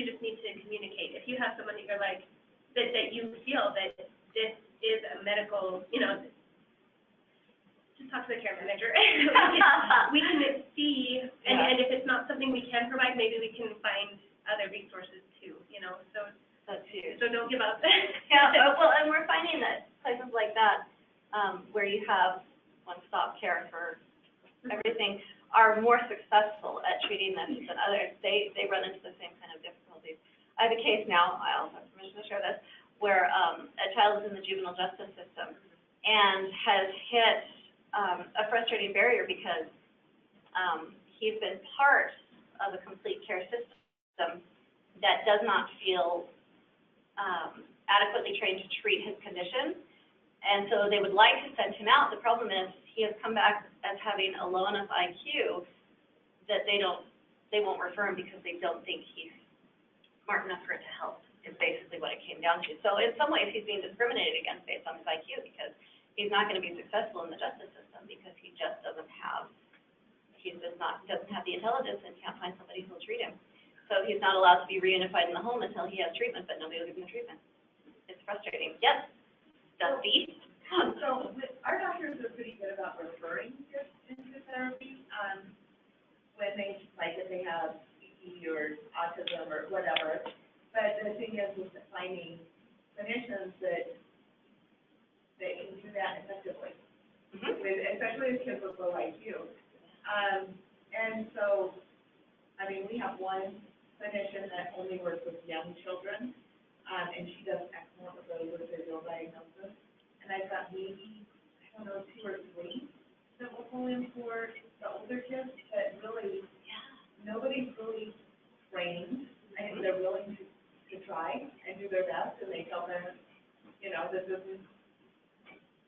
just need to communicate. If you have someone that you're like, that you feel that this is a medical, just talk to the care manager. We can see, and if it's not something we can provide, maybe we can find other resources too, so. That's huge. So don't give up. Yeah, well, and we're finding that places like that, where you have one-stop care for everything, are more successful at treating this than others. They run into the same kind of difficulties. I have a case now, I also have permission to share this, where a child is in the juvenile justice system and has hit a frustrating barrier because he's been part of a complete care system that does not feel adequately trained to treat his condition. And so they would like to send him out. The problem is he has come back as having a low enough IQ that they won't refer him because they don't think he's smart enough for it to help, is basically what it came down to. So in some ways he's being discriminated against based on his IQ because he's not going to be successful in the justice system because he just doesn't have the intelligence and can't find somebody who will treat him. So he's not allowed to be reunified in the home until he has treatment, but nobody will give him the treatment. It's frustrating. Yes? Dusty? So our doctors are pretty good about referring kids into therapy, when they, like if they have ED or autism or whatever. But the thing is finding clinicians that can do that effectively, especially with kids with low IQ. And so, I mean, we have one clinician that only works with young children, and she does excellent with their real diagnosis. And I've got maybe, 2 or 3 that will pull in for the older kids, but really, nobody's really trained. I think they're willing to try and do their best, and they tell them, this isn't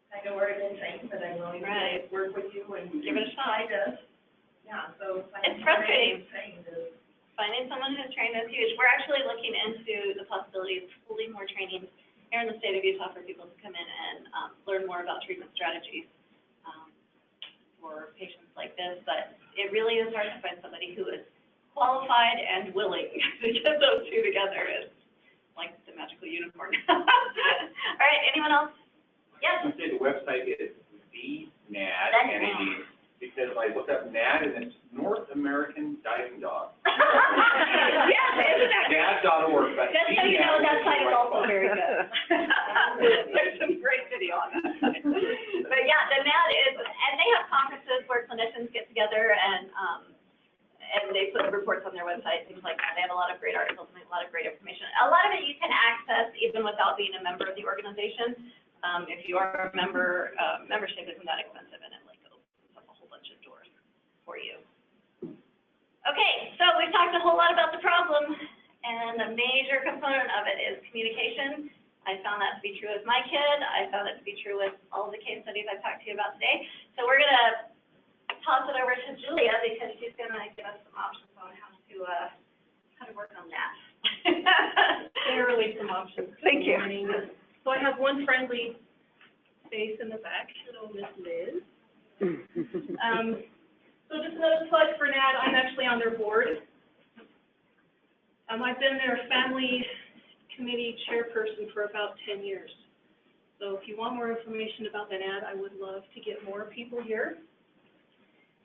kind of where I've been trained, but I'm willing to work with you and give it a shot. So it's frustrating. Finding someone who's trained is huge. We're actually looking into the possibility of pulling more training here in the state of Utah for people to come in and learn more about treatment strategies for patients like this. But it really is hard to find somebody who is qualified and willing to get those two together. It's like the magical unicorn. All right, anyone else? Yes? I would say the website is NAD, because I looked up NAD and it's North American Diving Dog. Yes, isn't that NAD.org, but just so you know, that site is also very good. There's some great video on that site. But yeah, the NAD is, and they have conferences where clinicians get together and they put reports on their website, things like that. They have a lot of great articles and a lot of great information. A lot of it you can access even without being a member of the organization. If you are a member, membership isn't that expensive, and it opens up a whole bunch of doors for you. Okay, so we've talked a whole lot about the problem, and a major component of it is communication. I found that to be true with my kid. I found it to be true with all of the case studies I've talked to you about today. So we're going to toss it over to Julia because she's going to give us some options on how to work on that. There are really some options. Thank you. So I have one friendly face in the back. Hello, Miss Liz. So just another plug for NAD. I'm actually on their board. I've been their family committee chairperson for about 10 years. So if you want more information about the NAD, I would love to get more people here.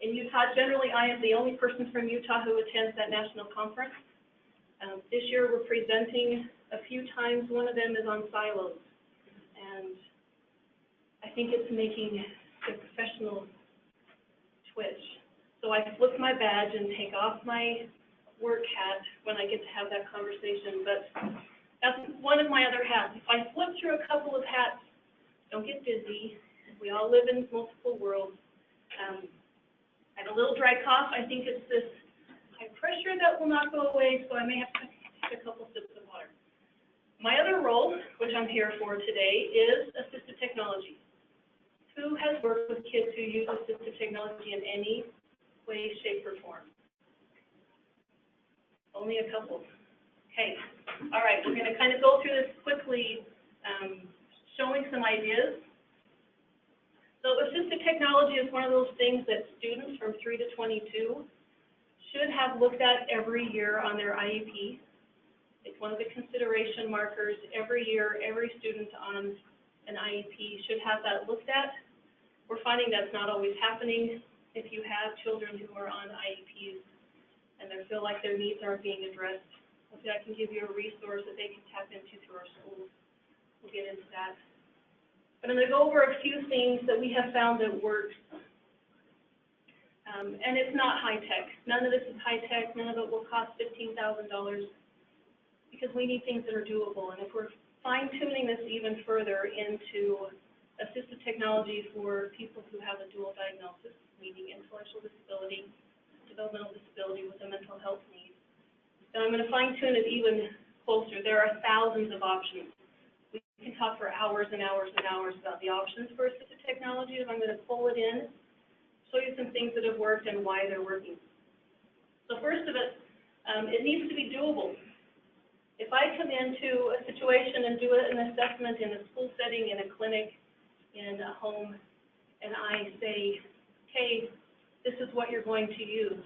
In Utah, generally, I am the only person from Utah who attends that national conference. This year, we're presenting a few times. One of them is on silos. And I think it's making the professional twitch. So I flip my badge and take off my work hat when I get to have that conversation. But that's one of my other hats. If I flip through a couple of hats, don't get busy. We all live in multiple worlds. I have a little dry cough. I think it's this high pressure that will not go away, so I may have to take a couple sips of water. My other role, which I'm here for today, is assistive technology. Who has worked with kids who use assistive technology in any way, shape, or form? Only a couple. Okay. All right. We're going to kind of go through this quickly, showing some ideas. So assistive technology is one of those things that students from 3 to 22 should have looked at every year on their IEP. It's one of the consideration markers. Every year, every student on an IEP should have that looked at. We're finding that's not always happening. If you have children who are on IEPs and they feel like their needs aren't being addressed, hopefully I can give you a resource that they can tap into through our schools. We'll get into that. But I'm going to go over a few things that we have found that works. And it's not high-tech. None of this is high-tech. None of it will cost $15,000 because we need things that are doable. And if we're fine-tuning this even further into assistive technology for people who have a dual diagnosis, meaning intellectual disability, developmental disability with a mental health need, then I'm going to fine-tune it even closer. There are thousands of options. We can talk for hours and hours and hours about the options for assistive technology, and I'm going to pull it in, show you some things that have worked and why they're working. So first of it, it needs to be doable. If I come into a situation and do an assessment in a school setting, in a clinic, in a home, and I say, hey, this is what you're going to use,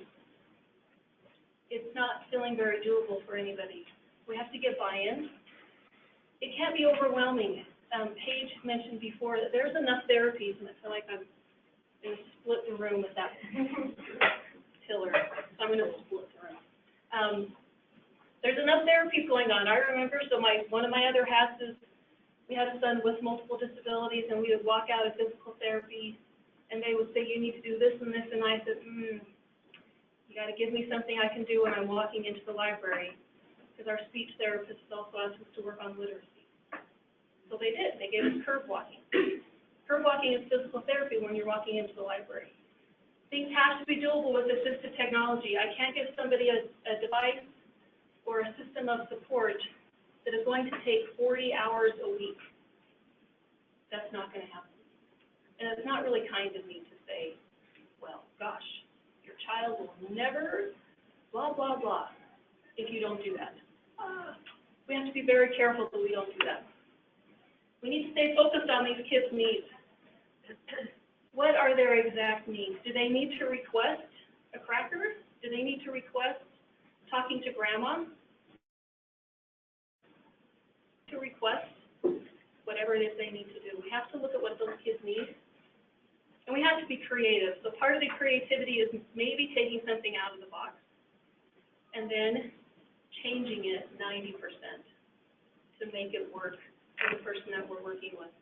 it's not feeling very doable for anybody. We have to get buy-in. It can't be overwhelming. Paige mentioned before that there's enough therapies, and I feel like I'm going to split the room with that pillar. So I'm going to split the room. There's enough therapies going on. I remember, so one of my other hats is we had a son with multiple disabilities, and we would walk out of physical therapy, and they would say, you need to do this and this, and I said, you got to give me something I can do when I'm walking into the library, because our speech therapist also asked us to work on literacy. So they did. They gave us curve walking. Curve walking is physical therapy when you're walking into the library. Things have to be doable with assistive technology. I can't give somebody a device or a system of support that is going to take 40 hours a week. That's not going to happen. And it's not really kind of me to say, well, gosh, your child will never blah, blah, blah if you don't do that. We have to be very careful that we don't do that. We need to stay focused on these kids' needs. What are their exact needs? Do they need to request a cracker? Do they need to request talking to grandma? To request whatever it is they need to do. We have to look at what those kids need. And we have to be creative. So part of the creativity is maybe taking something out of the box and then changing it 90% to make it work for the person that we're working with.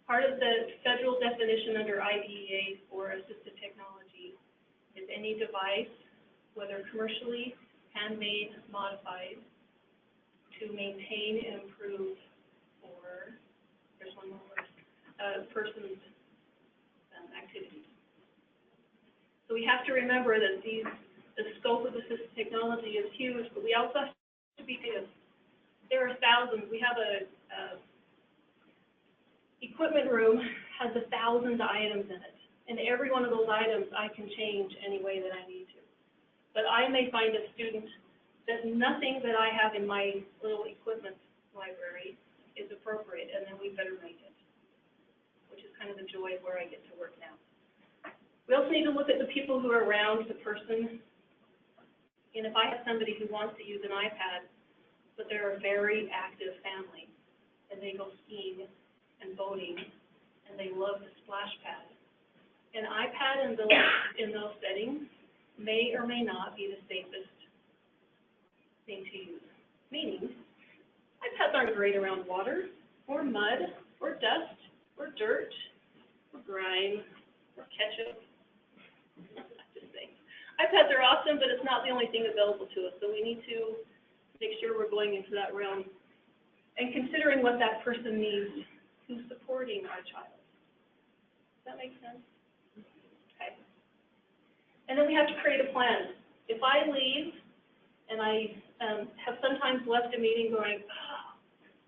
Part of the federal definition under IDEA for assistive technology is any device, whether commercially, handmade, modified, to maintain and improve or, there's one more word, a person's activities. So we have to remember that the scope of assistive technology is huge, but we also have to be creative. There are thousands. We have a equipment room has 1,000 items in it, and every one of those items I can change any way that I need to. But I may find a student that nothing that I have in my little equipment library is appropriate appropriate, and then we better make it, which is kind of the joy of where I get to work now. We also need to look at the people who are around the person. And if I have somebody who wants to use an iPad, but they're a very active family, and they go skiing and boating, and they love the splash pad, an iPad in those settings may or may not be the safest thing to use. Meaning, iPads aren't great around water, or mud, or dust, or dirt, or grime, or ketchup. Just saying. iPads are awesome, but it's not the only thing available to us, so we need to make sure we're going into that realm and considering what that person needs who's supporting our child. Does that make sense? Okay. And then we have to create a plan. If I leave, and I have sometimes left a meeting going, oh,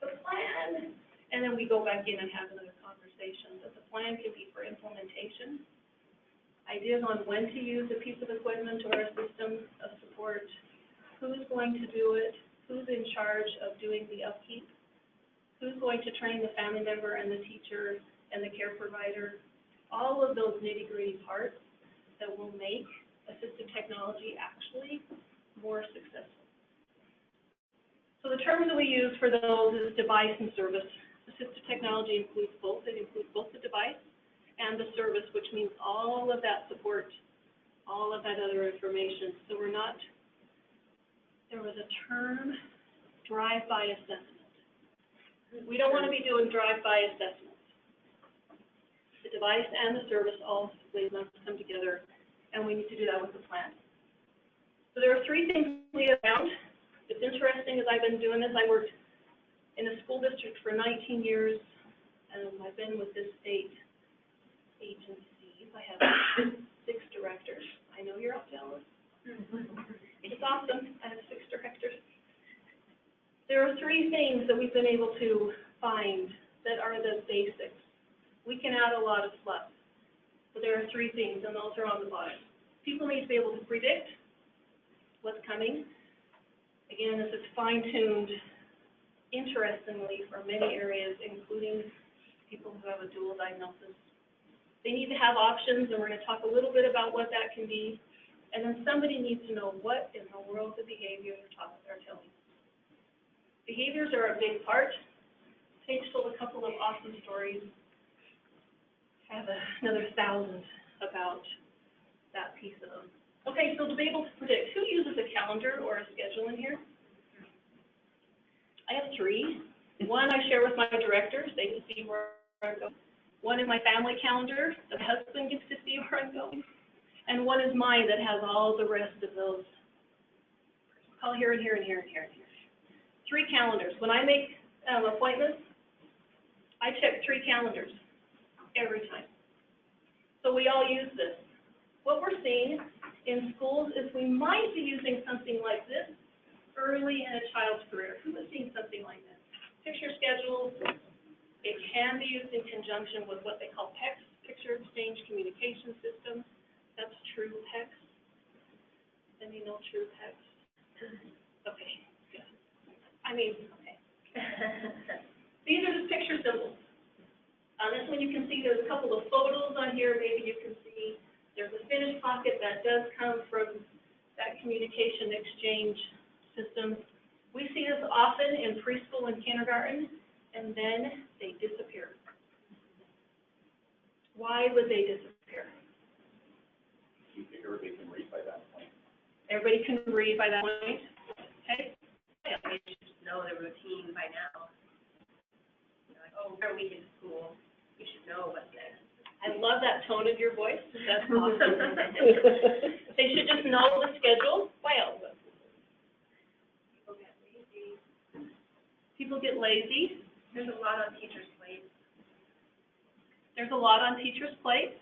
the plan, and then we go back in and have another conversation. But the plan can be for implementation, ideas on when to use a piece of equipment or a system of support, who's going to do it, who's in charge of doing the upkeep, who's going to train the family member and the teacher and the care provider, all of those nitty-gritty parts that will make assistive technology actually more successful. So the terms that we use for those is device and service. Assistive technology includes both. It includes both the device and the service, which means all of that support, all of that other information. So we're not, there was a term, drive-by assessment. We don't want to be doing drive-by assessments. The device and the service always must come together, and we need to do that with the plan. So there are three things we have found. It's interesting, as I've been doing this, I worked in a school district for 19 years, and I've been with this state agencies. I have 6 directors. I know you're all jealous. It's awesome. I have 6 directors. There are 3 things that we've been able to find that are the basics. We can add a lot of fluff, but there are 3 things, and those are on the bottom. People need to be able to predict what's coming. Again, this is fine-tuned, interestingly, for many areas, including people who have a dual diagnosis. They need to have options, and we're going to talk a little bit about what that can be. And then somebody needs to know what in the world the behaviors are telling us. Behaviors are a big part. Paige told a couple of awesome stories. I have another 1,000 about that piece of them. Okay, so to be able to predict, who uses a calendar or a schedule in here? I have 3. One I share with my directors. They can see where I'm going. One is my family calendar. The husband gets to see where I'm going. And one is mine that has all the rest of those. Call here and here and here and here and here. 3 calendars. When I make appointments, I check 3 calendars every time. So we all use this. What we're seeing in schools is we might be using something like this early in a child's career. Who is seeing something like this? Picture schedules. It can be used in conjunction with what they call PECS, Picture Exchange Communication System. That's true PECS. Then you know true PECS. Okay, good. I mean, okay. These are just picture symbols. On this one you can see there's a couple of photos on here. Maybe you can see there's a finished pocket that does come from that communication exchange system. We see this often in preschool and kindergarten, and then they disappear. Why would they disappear? You think everybody can read by that point? Everybody can read by that point. Okay? They should know the routine by now. You're like, oh, we're a week in school. You should know what's there. I love that tone of your voice. That's awesome. They should just know the schedule. Well, people get lazy. There's a lot on teachers' plates. There's a lot on teachers' plates.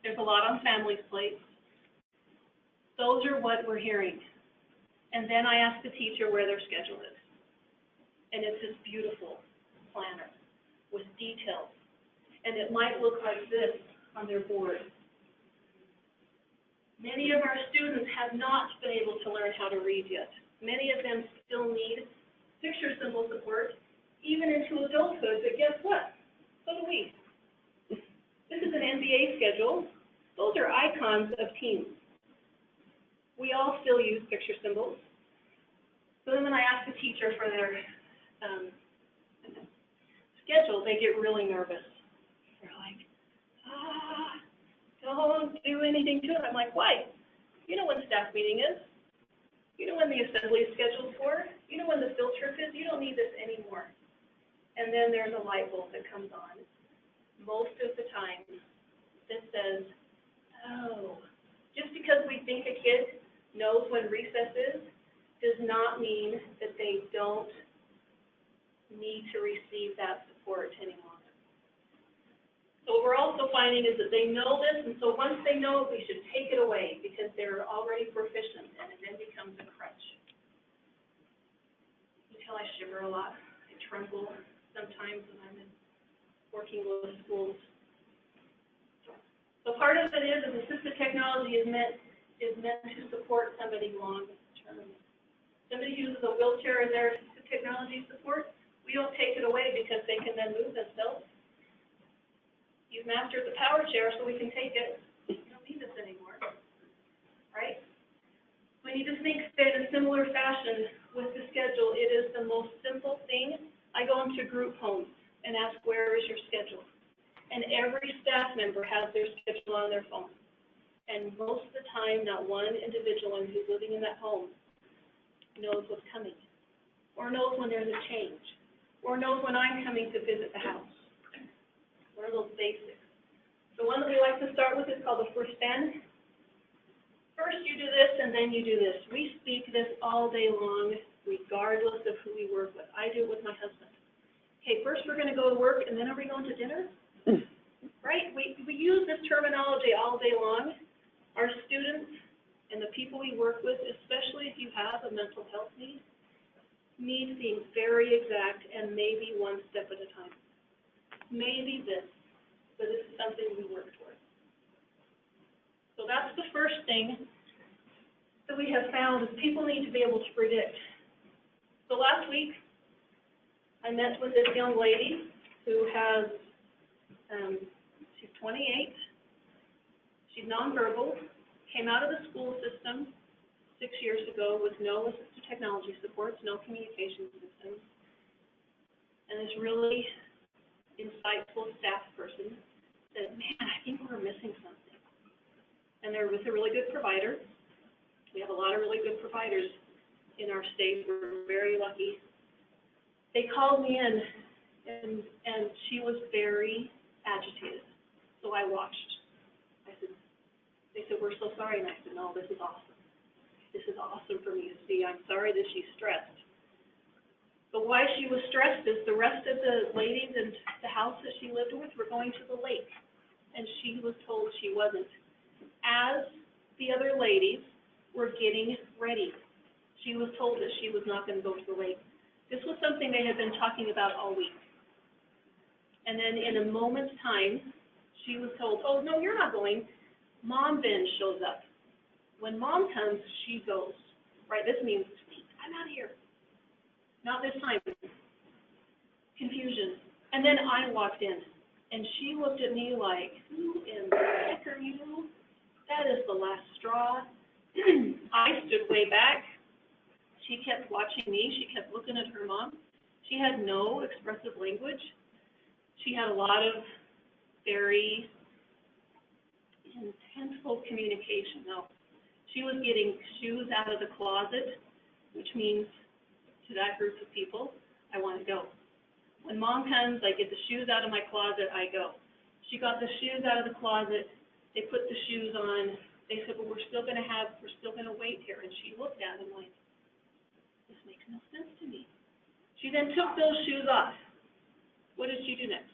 There's a lot on families' plates. Those are what we're hearing. And then I ask the teacher where their schedule is. And it's this beautiful planner with details. And it might look like this on their board. Many of our students have not been able to learn how to read yet. Many of them still need picture symbol support, even into adulthood, but guess what? So do we. This is an NBA schedule. Those are icons of teams. We all still use picture symbols. So then when I ask the teacher for their schedule, they get really nervous. They're like, don't do anything to it. I'm like, why? You know when staff meeting is. You know when the assembly is scheduled for. You know when the field trip is. You don't need this anymore. And then there's a light bulb that comes on most of the time that says, oh, just because we think a kid knows when recess is does not mean that they don't need to receive that support any longer. So what we're also finding is that they know this, and so once they know it, we should take it away because they're already proficient, and it then becomes a crutch. You tell I shiver a lot. I tremble sometimes when I'm working with schools. So part of it is assistive technology is meant to support somebody long term. Somebody uses a wheelchair as their assistive technology support. We don't take it away because they can then move themselves. You've mastered the power chair, so we can take it. You don't need this anymore, right? We need to think in a similar fashion with the schedule. It is the most simple thing. I go into group homes and ask, where is your schedule? And every staff member has their schedule on their phone. And most of the time, not one individual who's living in that home knows what's coming, or knows when there's a change, or knows when I'm coming to visit the house. One of those basics. The one that we like to start with is called the first stand. First you do this, and then you do this. We speak this all day long, regardless of who we work with. I do it with my husband. Okay, first we're going to go to work, and then are we going to dinner? Right? We use this terminology all day long. Our students and the people we work with, especially if you have a mental health need things very exact and maybe one step at a time. Maybe this, but this is something we work towards. So that's the first thing that we have found is people need to be able to predict. So last week, I met with this young lady who has, she's 28, she's nonverbal, came out of the school system 6 years ago with no assistive technology supports, no communication systems, and this really insightful staff person said, man, I think we're missing something. And they're with a really good provider. We have a lot of really good providers in our state. We're very lucky. They called me in, and she was very agitated. So I watched. They said, we're so sorry. And I said, no, this is awesome. This is awesome for me to see. I'm sorry that she's stressed. But why she was stressed is the rest of the ladies in the house that she lived with were going to the lake, and she was told she wasn't. As the other ladies were getting ready, she was told that she was not going to go to the lake. This was something they had been talking about all week. And then in a moment's time, she was told, oh, no, you're not going. Mom then shows up. When Mom comes, she goes. Right, this means, I'm out of here. Not this time. Confusion. And then I walked in, and she looked at me like, who in the heck are you? That is the last straw. I stood way back. She kept watching me. She kept looking at her mom. She had no expressive language. She had a lot of very intentful communication. Now, she was getting shoes out of the closet, which means to that group of people, I want to go. When Mom comes, I get the shoes out of my closet, I go. She got the shoes out of the closet, they put the shoes on, they said, well, we're still going to wait here. And she looked at him like, this makes no sense to me. She then took those shoes off. What did she do next?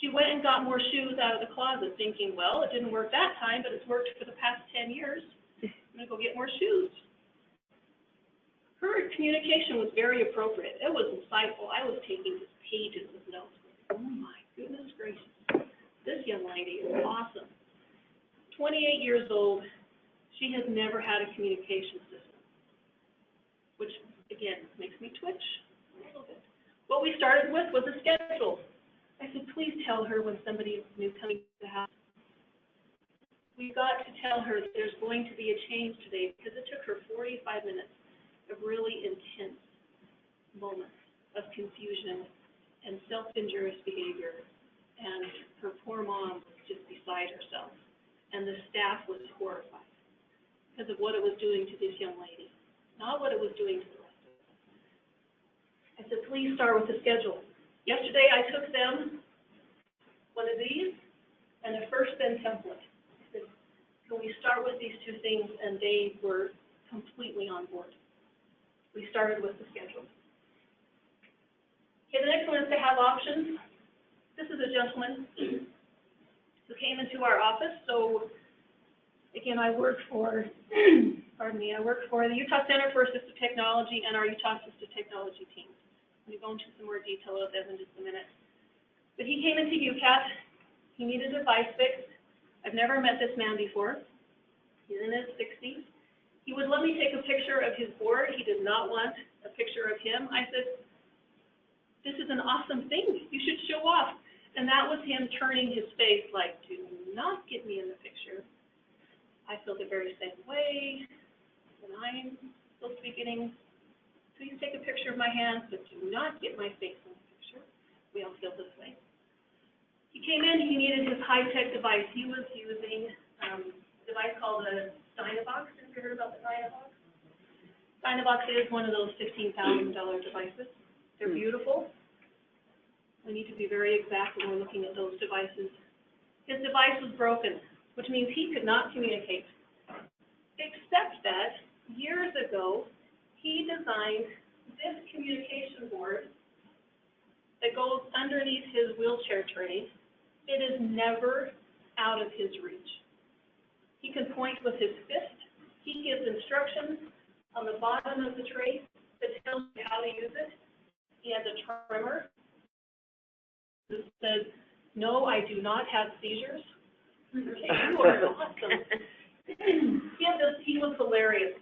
She went and got more shoes out of the closet, thinking, well, it didn't work that time, but it's worked for the past 10 years. I'm going to go get more shoes. Her communication was very appropriate. It was insightful. I was taking just pages of notes. Oh, my goodness gracious. This young lady is awesome. 28 years old. She has never had a communication system, which, again, makes me twitch. we started with was a schedule. I said, please tell her when somebody is new coming to the house. We got to tell her that there's going to be a change today, because it took her 45 minutes of really intense moments of confusion and self-injurious behavior. And her poor mom was just beside herself. And the staff was horrified because of what it was doing to this young lady, not what it was doing to the rest of us. I said, please start with the schedule. Yesterday I took them one of these and a first then template. I said, can we start with these two things? And they were completely on board. We started with the schedule. Okay, the next one is to have options. This is a gentleman who came into our office. So again, I work for, I work for the Utah Center for Assistive Technology and our Utah Assistive Technology team. I'm going to go into some more detail of them in just a minute. But he came into UCAT. He needed a device fixed. I've never met this man before. He's in his 60s. He would let me take a picture of his board. He did not want a picture of him. I said, this is an awesome thing. You should show off. And that was him turning his face like, do not get me in the picture. I feel the very same way when I'm supposed to be getting, please take a picture of my hands, but do not get my face in the picture. We all feel this way. He came in, he needed his high-tech device. He was using a device called a Dynabox. Have you heard about the Dynabox? Dynabox is one of those $15,000 devices. They're beautiful. We need to be very exact when we're looking at those devices. His device was broken, which means he could not communicate. Except that years ago, he designed this communication board that goes underneath his wheelchair tray. It is never out of his reach. He can point with his fist. He gives instructions on the bottom of the tray that tells you how to use it. He has a trimmer that says, no, I do not have seizures. Okay, you are awesome. He was hilarious.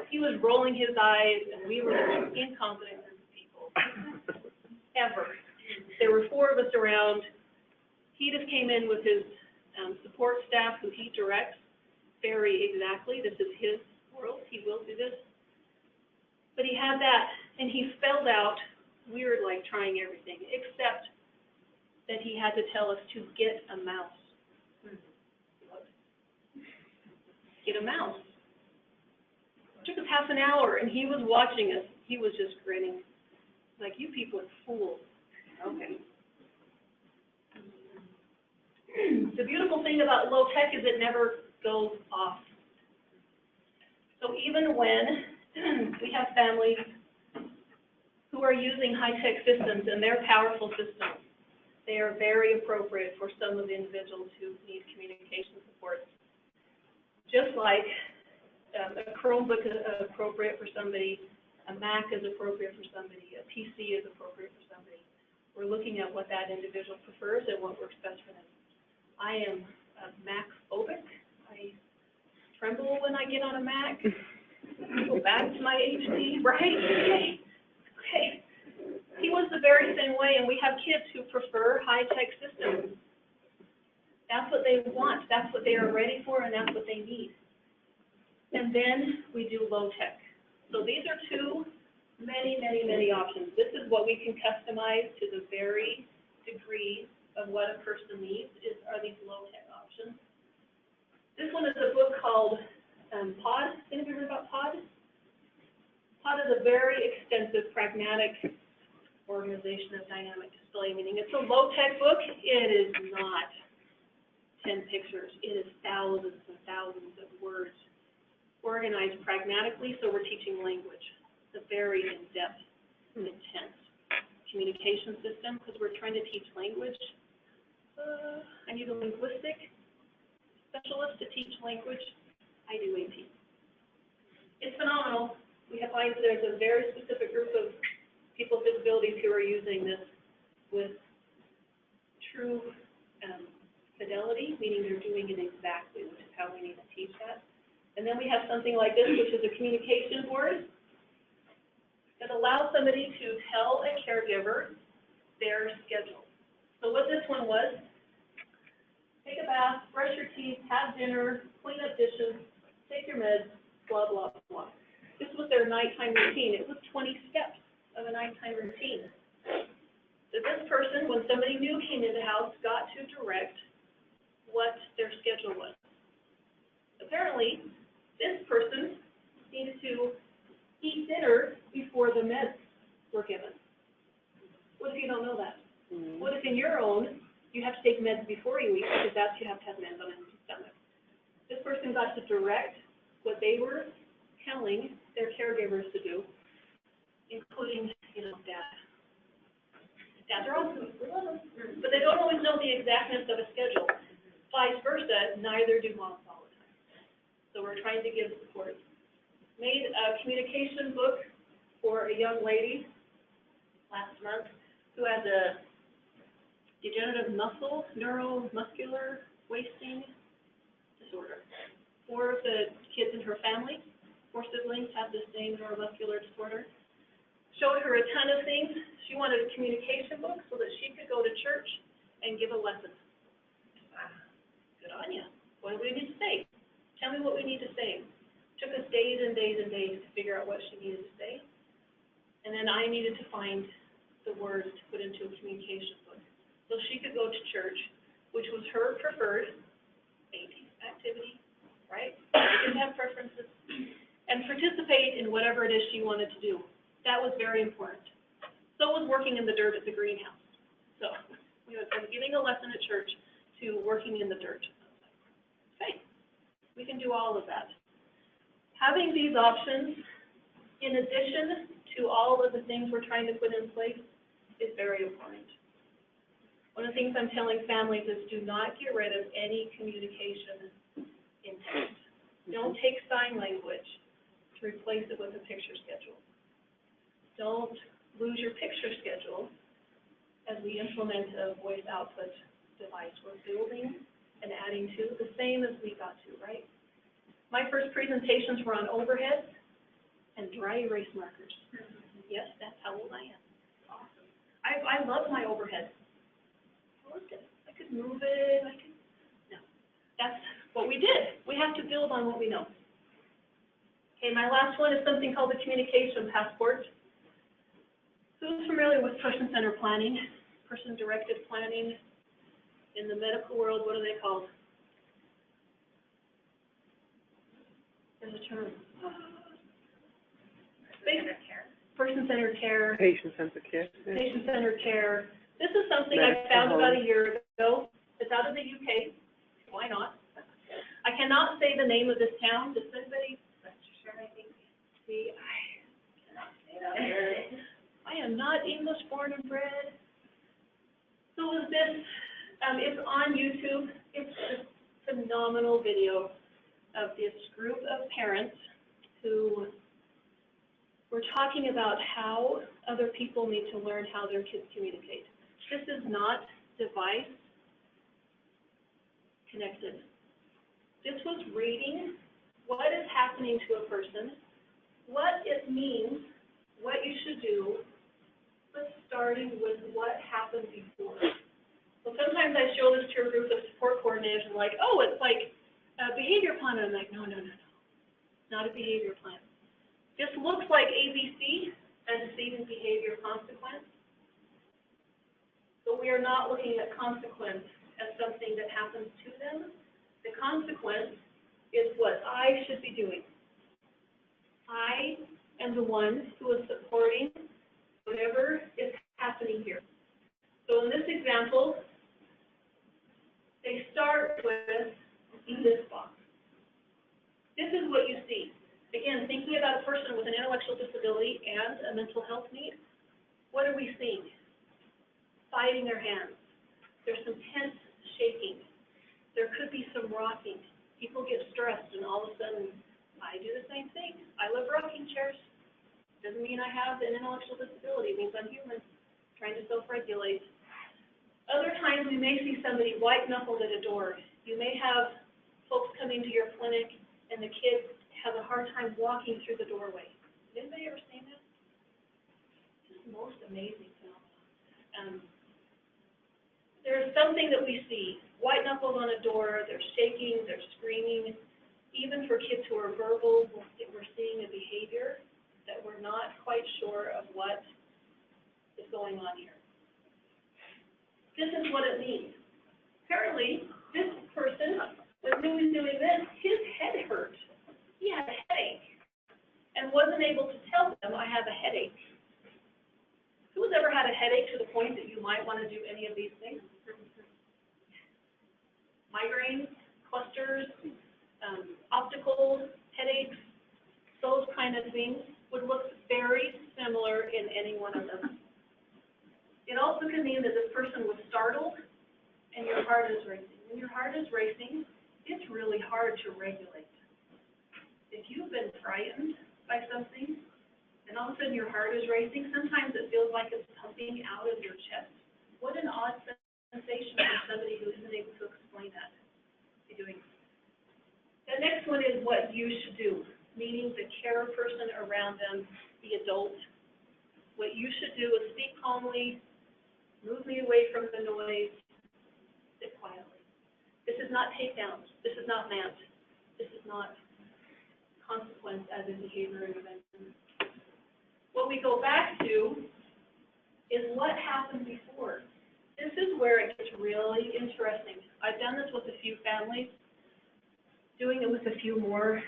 He was rolling his eyes, and we were the most incompetent group of people ever. There were 4 of us around. He just came in with his support staff who he directs very exactly. This is his world. He will do this. But he had that, and he spelled out, we were like trying everything, except that he had to tell us to get a mouse. Get a mouse. It took us half an hour, and he was watching us. He was just grinning, like, you people are fools. Okay. The beautiful thing about low tech is it never goes off. So even when we have families who are using high-tech systems, and they're powerful systems, they are very appropriate for some of the individuals who need communication support. Just like a Chromebook is appropriate for somebody, a Mac is appropriate for somebody, a PC is appropriate for somebody. We're looking at what that individual prefers and what works best for them. I am Mac-phobic. I tremble when I get on a Mac. I go back to my HP, right? Okay. He was the very same way, and we have kids who prefer high-tech systems. That's what they want. That's what they are ready for, and that's what they need. And then we do low-tech. So these are two many options. This is what we can customize to the very degree of what a person needs, are these low-tech options. This one is a book called POD. Anybody heard about POD? POD is a very extensive, pragmatic organization of dynamic display, meaning it's a low-tech book. It is not 10 pictures. It is thousands and thousands of words organized pragmatically, so we're teaching language. It's a very in-depth, intense communication system because we're trying to teach language. I need a linguistic specialist to teach language. I do AP. It's phenomenal. We have find that there's a very specific group of people with disabilities who are using this with true fidelity, meaning they're doing it exactly, which is how we need to teach that. And then we have something like this, which is a communication board that allows somebody to tell a caregiver their schedule. So what this one was, take a bath, brush your teeth, have dinner, clean up dishes, take your meds, blah, blah, blah. This was their nighttime routine. It was 20 steps of a nighttime routine. So this person, when somebody new came into the house, got to direct what their schedule was. Apparently, this person needed to eat dinner before the meds were given. What if you don't know that? What if in your own, you have to take meds before you eat, because that's, you have to have meds on an empty stomach. This person got to direct what they were telling their caregivers to do, including, dad. Dads are awesome, we love them, but they don't always know the exactness of a schedule. Vice versa, neither do moms all the time. So we're trying to give support. Made a communication book for a young lady last month who has a degenerative muscle, neuromuscular wasting disorder. 4 of the kids in her family, 4 siblings, have the same neuromuscular disorder. Showed her a ton of things. She wanted a communication book so that she could go to church and give a lesson. Good on you. What do we need to say? Tell me what we need to say. Took us days and days and days to figure out what she needed to say. And then I needed to find the words to put into a communication book so she could go to church, which was her preferred activity, right? She didn't have preferences. And participate in whatever it is she wanted to do. That was very important. So was working in the dirt at the greenhouse. So we went from giving a lesson at church to working in the dirt. Okay, we can do all of that. Having these options, in addition to all of the things we're trying to put in place, is very important. One of the things I'm telling families is do not get rid of any communication in text. Don't take sign language to replace it with a picture schedule. Don't lose your picture schedule as we implement a voice output device. We're building and adding to the same as we got to, right? My first presentations were on overheads and dry erase markers. Yes, that's how old I am. Awesome. I love my overhead. I loved it. I could move it. No, that's what we did. We have to build on what we know. Okay, my last one is something called the communication passport. Who's familiar with person-centered planning, person-directed planning? In the medical world, what are they called? There's a term. Person-centered care. Patient-centered care. Patient-centered care. This is something I found about a year ago. It's out of the UK. Why not? I cannot say the name of this town. Does anybody? See, I cannot say that here. I am not English born and bred. So is this, it's on YouTube. It's a phenomenal video of this group of parents who were talking about how other people need to learn how their kids communicate. This is not device connected. This was reading what is happening to a person, what it means, what you should do, but starting with what happened before. So sometimes I show this to a group of support coordinators and like, oh, it's like a behavior plan. And I'm like, no, not a behavior plan. This looks like ABC, antecedent behavior consequence. But we are not looking at consequence as something that happens to them. The consequence is what I should be doing. I am the one who is supporting whatever is happening here. So in this example, they start with this box. This is what you see. Again, thinking about a person with an intellectual disability and a mental health need, what are we seeing? Fighting their hands. There's some tense shaking. There could be some rocking. People get stressed and all of a sudden, I do the same thing. I love rocking chairs. Doesn't mean I have an intellectual disability. It means I'm human, trying to self-regulate. Other times we may see somebody white-knuckled at a door. You may have folks come into your clinic and the kids have a hard time walking through the doorway. Has anybody ever seen that? It's the most amazing phenomenon. There's something that we see, white knuckles on a door, they're shaking, they're screaming. Even for kids who are verbal, we're seeing a behavior that we're not quite sure of what is going on here. This is what it means. Apparently, this person, when he was doing this, his head hurt. He had a headache and wasn't able to tell them, I have a headache. Who's ever had a headache to the point that you might want to do any of these things? Migraines, clusters, optical headaches, those kind of things would look very similar in any one of them. It also could mean that this person was startled and your heart is racing. When your heart is racing, it's really hard to regulate. If you've been frightened by something, and all of a sudden your heart is racing, sometimes it feels like it's pumping out of your chest. What an odd sensation for somebody who isn't able to explain that. You're doing. The next one is what you should do, meaning the care person around them, the adult. What you should do is speak calmly, move me away from the noise, sit quietly. This is not takedown. This is not MANT. This is not consequence as in behavior intervention. What we go back to is what happened before. This is where it gets really interesting. I've done this with a few families, doing it with a few more,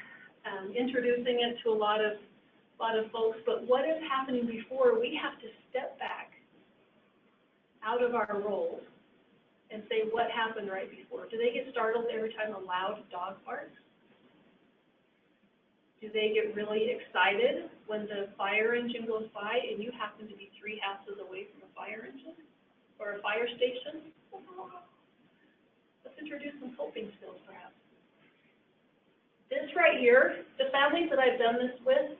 introducing it to a lot of folks, but what is happening before, we have to step back out of our role and say what happened right before. Do they get startled every time a loud dog barks? Do they get really excited when the fire engine goes by and you happen to be 3 houses away from a fire engine or a fire station? Let's introduce some coping skills, perhaps. This right here, the families that I've done this with,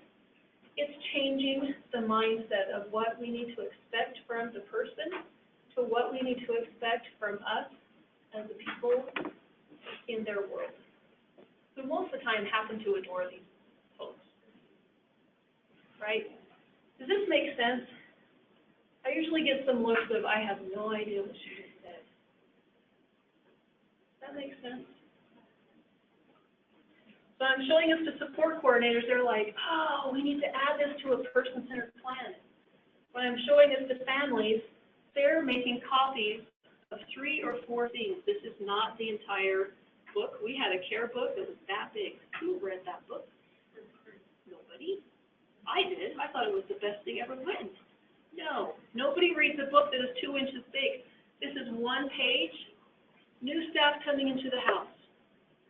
it's changing the mindset of what we need to expect from the person to what we need to expect from us as the people in their world, who most of the time happen to adore these folks, right? Does this make sense? I usually get some looks of, I have no idea what she just said. Does that make sense? So I'm showing this to support coordinators. They're like, oh, we need to add this to a person-centered plan. When I'm showing this to families, they're making copies of 3 or 4 things. This is not the entire book. We had a care book that was that big. Who read that book? Nobody. I did. I thought it was the best thing ever written. No, nobody reads a book that is 2 inches big. This is 1 page. New staff coming into the house,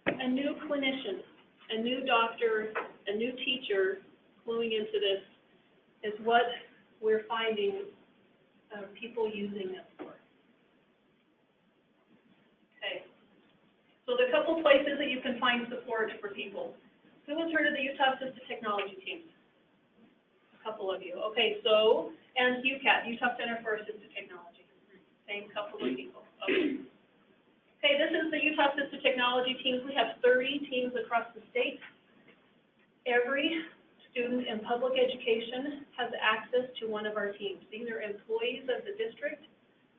a new clinician, a new doctor, a new teacher cluing into this is what we're finding people using this for. Okay. So there are a couple places that you can find support for people. Who has heard of the Utah Assistive Technology team? A couple of you. Okay, so, and UCAT, Utah Center for Assistive Technology. Same couple of people. Okay. Okay, this is the Utah Assistive Technology teams. We have 30 teams across the state. Every student in public education has access to one of our teams. These are employees of the district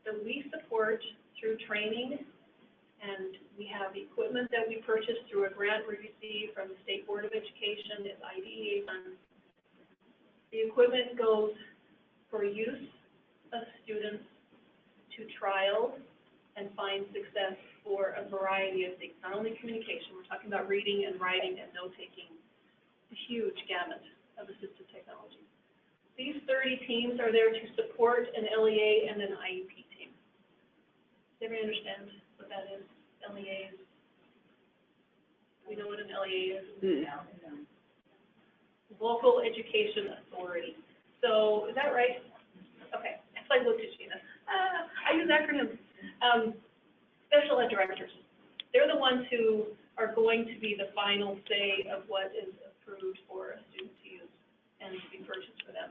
that we support through training, and we have equipment that we purchase through a grant we receive from the State Board of Education. It's IDEA funds. The equipment goes for use of students to trial and find success for a variety of things, not only communication. We're talking about reading and writing and note-taking, a huge gamut of assistive technology. These 30 teams are there to support an LEA and an IEP team. Does everybody understand what that is? LEA is, we know what an LEA is? Local Education Authority. So, is that right? Okay, so I looked at Gina. I use acronyms. Special ed directors. They're the ones who are going to be the final say of what is approved for a student to use and to be purchased for them.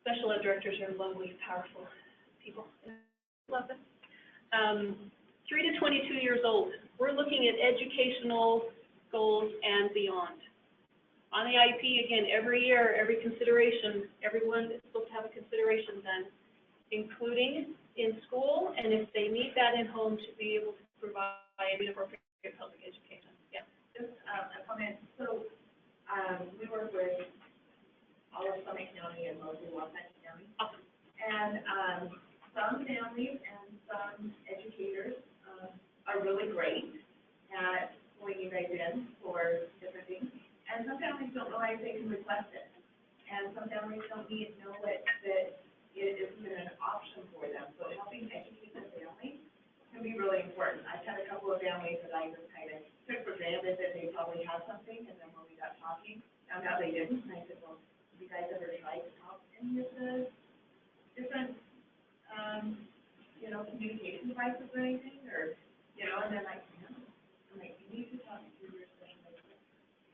Special ed directors are lovely, powerful people. Love them. 3 to 22 years old. We're looking at educational goals and beyond. On the IEP, again, every year, every consideration, everyone is supposed to have a consideration done. including in school, and if they need that in home, to be able to provide appropriate public education. Yeah. Just a comment, so, we work with all of Summit County and mostly Wasatch County. Awesome. And, some families and some educators, are really great at pulling you guys in for different things. And some families don't realize they can request it. And some families don't know that it isn't an option for them. So helping educate the family can be really important. I've had a couple of families that I just kind of took for granted that they probably had something, and then when we got talking, found out they didn't. And I said, well, have you guys ever tried to talk to any of the different, communication devices or anything, or, and they're like, no. I'm like, you need to talk to your special educator.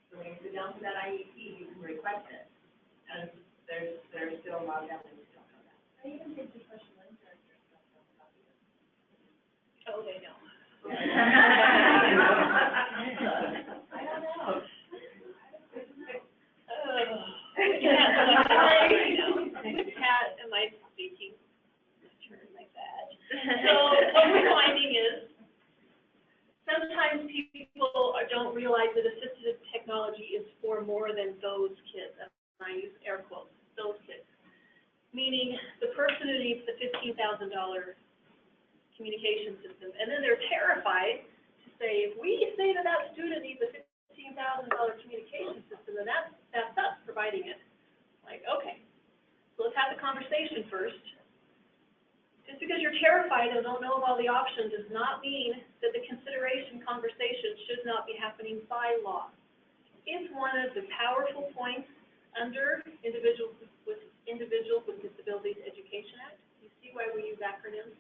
So when you sit down to that IEP, you can request it. And there's still a lot of families who don't know that. I even think the special ed directors don't know about it. Oh, they know. I don't know. Cat, am I speaking? Turn my badge. So what we're finding is sometimes people don't realize that assistive technology is for more than those kids. And I use air quotes, those kids. Meaning the person who needs the $15,000 communication system, and then they're terrified to say, if we say that that student needs a $15,000 communication system, then that's us providing it. Like, okay, so let's have the conversation first. Just because you're terrified and don't know of all the options does not mean that the consideration conversation should not be happening by law. It's one of the powerful points under Individuals with Disabilities Education Act. You see why we use acronyms?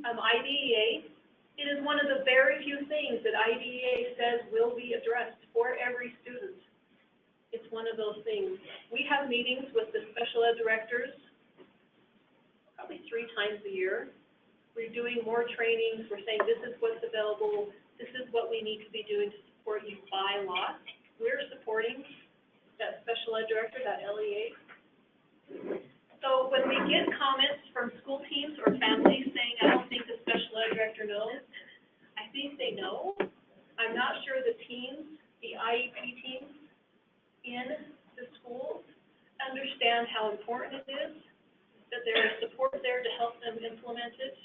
IDEA, it is one of the very few things that IDEA says will be addressed for every student. It's one of those things. We have meetings with the special ed directors probably 3 times a year. We're doing more trainings. We're saying this is what's available. This is what we need to be doing to support you by law. We're supporting that special ed director, that LEA. So when we get comments from school teams or families saying, I don't think the special ed director knows, I think they know. I'm not sure the teams, the IEP teams in the schools understand how important it is, that there is support there to help them implement it,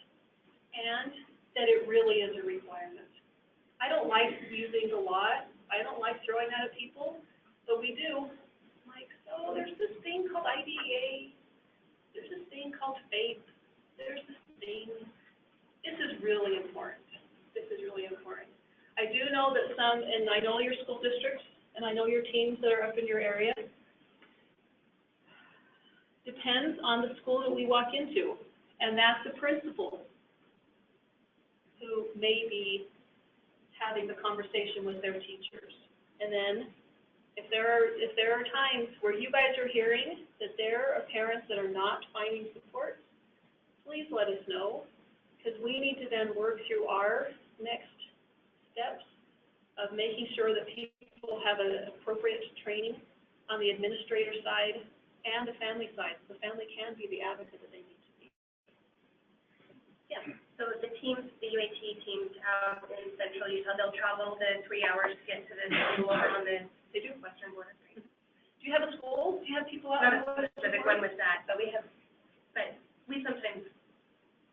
and that it really is a requirement. I don't like using the law. I don't like throwing that at people, but we do. Like, so there's this thing called IDEA. There's this thing called FAPE. There's this thing. This is really important. This is really important. I do know that some, and I know your school districts, and I know your teams that are up in your area, depends on the school that we walk into, and that's the principal who may be having the conversation with their teachers. And then if there are times where you guys are hearing that there are parents that are not finding support, please let us know, because we need to then work through our next steps of making sure that people have an appropriate training on the administrator side and the family side. The family can be the advocate that they need to be. Yeah. So the teams, the UAT teams out in central Utah, they'll travel the 3 hours to get to the school on the western border. Right? Do you have a school? Do you have people out? Not a specific one with that, but we sometimes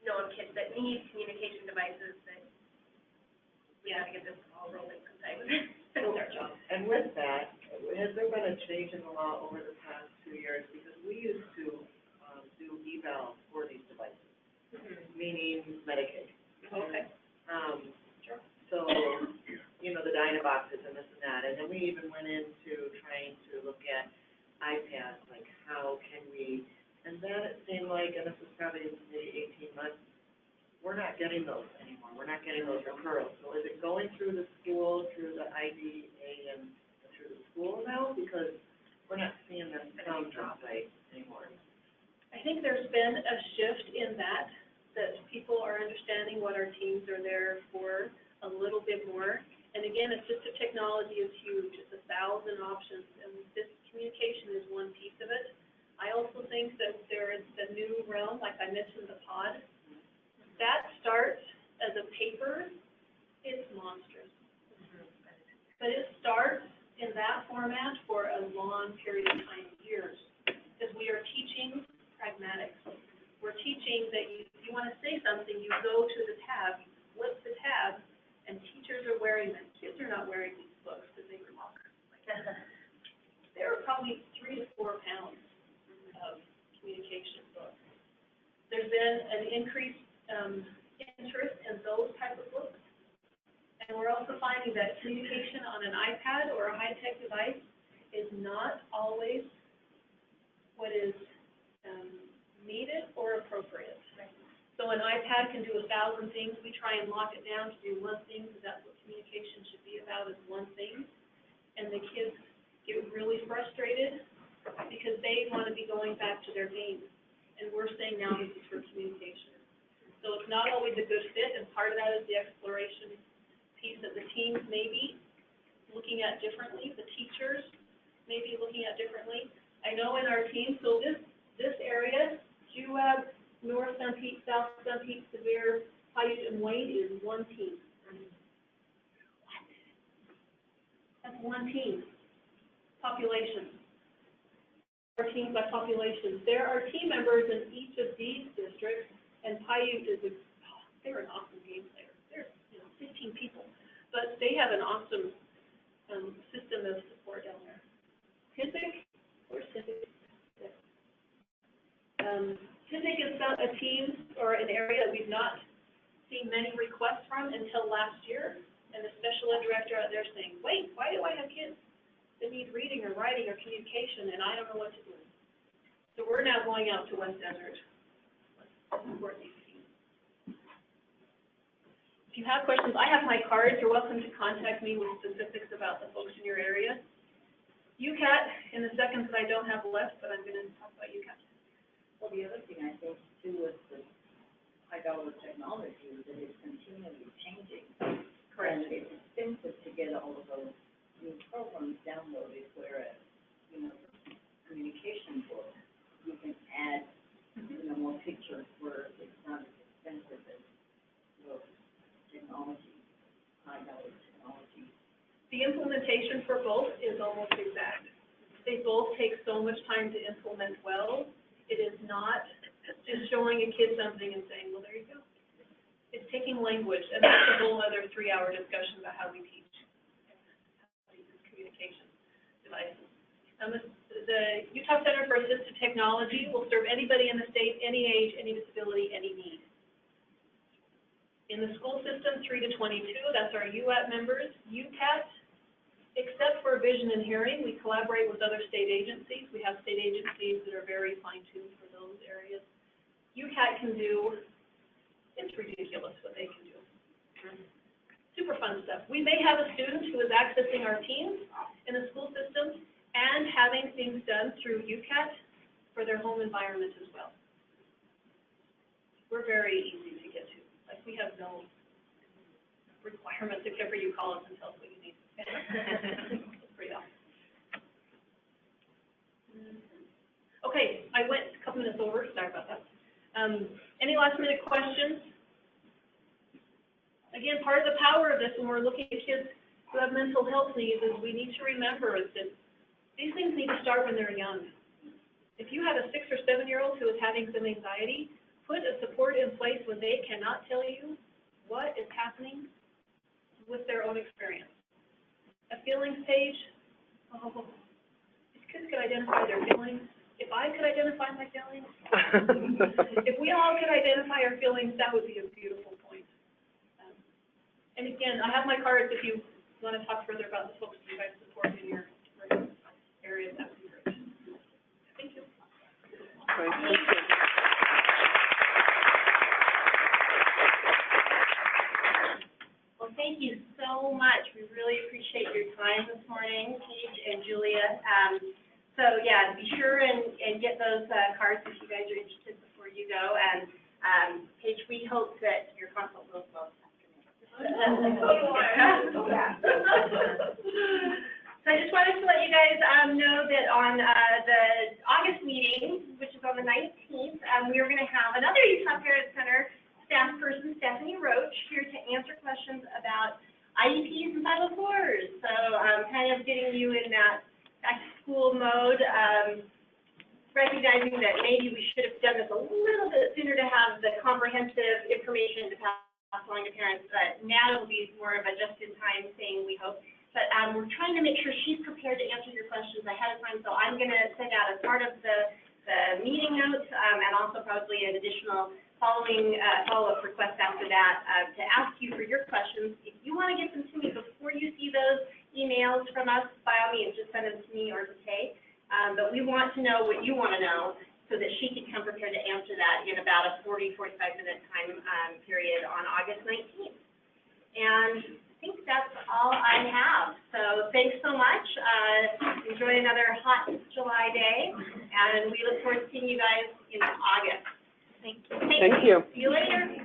know of kids that need communication devices that we have to get this all rolling sometimes. It's our job. And with that, has there been a change in the law over the past 2 years? Because we used to do eval for these devices, meaning Medicaid. Okay. Sure. So, the Dynaboxes and this and that, and then we even went into trying to look at iPads, like how can we, and then it seemed like, and this was probably maybe 18 months, we're not getting those anymore. We're not getting those referrals. So is it going through the school, through the IDA, and through the school now? Because we're not seeing them come to site anymore. I think there's been a shift in that people are understanding what our teams are there for a little bit more. And again, assistive technology is huge. It's 1,000 options, and this communication is one piece of it. I also think that there is the new realm, like I mentioned, the pod. That starts as a paper, it's monstrous. But it starts in that format for a long period of time, years, because we are teaching pragmatics. We're teaching that if you want to say something, you go to the tab, you flip the tab, and teachers are wearing them. Kids are not wearing these books because they walk. There are probably 3 to 4 pounds of communication books. There's been an increased interest in those type of books. And we're also finding that communication on an iPad or a high-tech device is not always what is needed or appropriate. So an iPad can do 1,000 things. We try and lock it down to do one thing, because that's what communication should be about, is one thing. And the kids get really frustrated because they want to be going back to their games. And we're saying now this is for communication. So it's not always a good fit, and part of that is the exploration piece that the teams may be looking at differently, the teachers may be looking at differently. I know in our team, so this area, Juab, North Sunpeak, South Sunpeak, Sevier, Paiute, and Wayne is one team. What? That's one team. Population. Our teams by population. There are team members in each of these districts, and Paiute is they're an awesome game player. They're 15 people, but they have an awesome system of support down there. Tippik, where's Tippik? Tippik is a team or an area that we've not seen many requests from until last year, and the special ed director out there saying, wait, why do I have kids that need reading or writing or communication, and I don't know what to do? So we're now going out to West Desert. Let's support these teams. If you have questions, I have my cards. You're welcome to contact me with specifics about the folks in your area. UCAT in the seconds that I don't have left, but I'm going to talk about UCAT. Well, the other thing I think too is the high-dollar technology that is continually changing. Correct. And it's expensive to get all of those new programs downloaded, whereas, communication books, you can add, more pictures where it's not as expensive as those technology, high-dollar technology. The implementation for both is almost exact. They both take so much time to implement well. It is not just showing a kid something and saying, well, there you go. It's taking language, and that's a whole other 3-hour discussion about how we teach communication devices. The Utah Center for Assistive Technology will serve anybody in the state, any age, any disability, any need. In the school system, 3 to 22, that's our UAT members. UCAT, except for vision and hearing, we collaborate with other state agencies. We have state agencies that are very fine-tuned for those areas. UCAT can do, it's ridiculous what they can do. Super fun stuff. We may have a student who is accessing our teams in the school system and having things done through UCAT for their home environment as well. We're very easy to get to. Like, we have no requirements except for you call us and tell us what you need. It's pretty awesome. Okay, I went a couple minutes over. Sorry about that. Any last minute questions? Again, part of the power of this when we're looking at kids who have mental health needs is we need to remember that these things need to start when they're young. If you have a 6 or 7-year-old who is having some anxiety, put a support in place when they cannot tell you what is happening with their own experience. A feelings page, if kids could identify their feelings, if I could identify my feelings, if we all could identify our feelings, that would be a beautiful point. And again, I have my cards if you want to talk further about the folks you guys support in your areas, that would be great. Thank you. Great, thank you. Well, thank you so much. We really appreciate your time this morning, Paige and Julia. So yeah, be sure and get those cards if you guys are interested before you go. And Paige, we hope that your consult goes well this afternoon. So I just wanted to let you guys know that on the August meeting, 19th, we are going to have another Utah Parent Center staff person, Stephanie Roach, here to answer questions about IEPs and 504s. So kind of getting you in that back-to-school mode, recognizing that maybe we should have done this a little bit sooner to have the comprehensive information to pass along to parents, but now it'll be more of a just-in-time thing, we hope. But we're trying to make sure she's prepared to answer your questions ahead of time, so I'm going to send out as part of the meeting notes and also probably an additional follow-up request after that to ask you for your questions. If you want to get them to me before you see those emails from us, by all means, just send them to me or to Kay. But we want to know what you want to know so that she can come prepared to answer that in about a 45-minute time period on August 19th. And I think that's all I have. So thanks so much. Enjoy another hot July day, and we look forward to seeing you guys in August. Thank you. Thank you. See you later.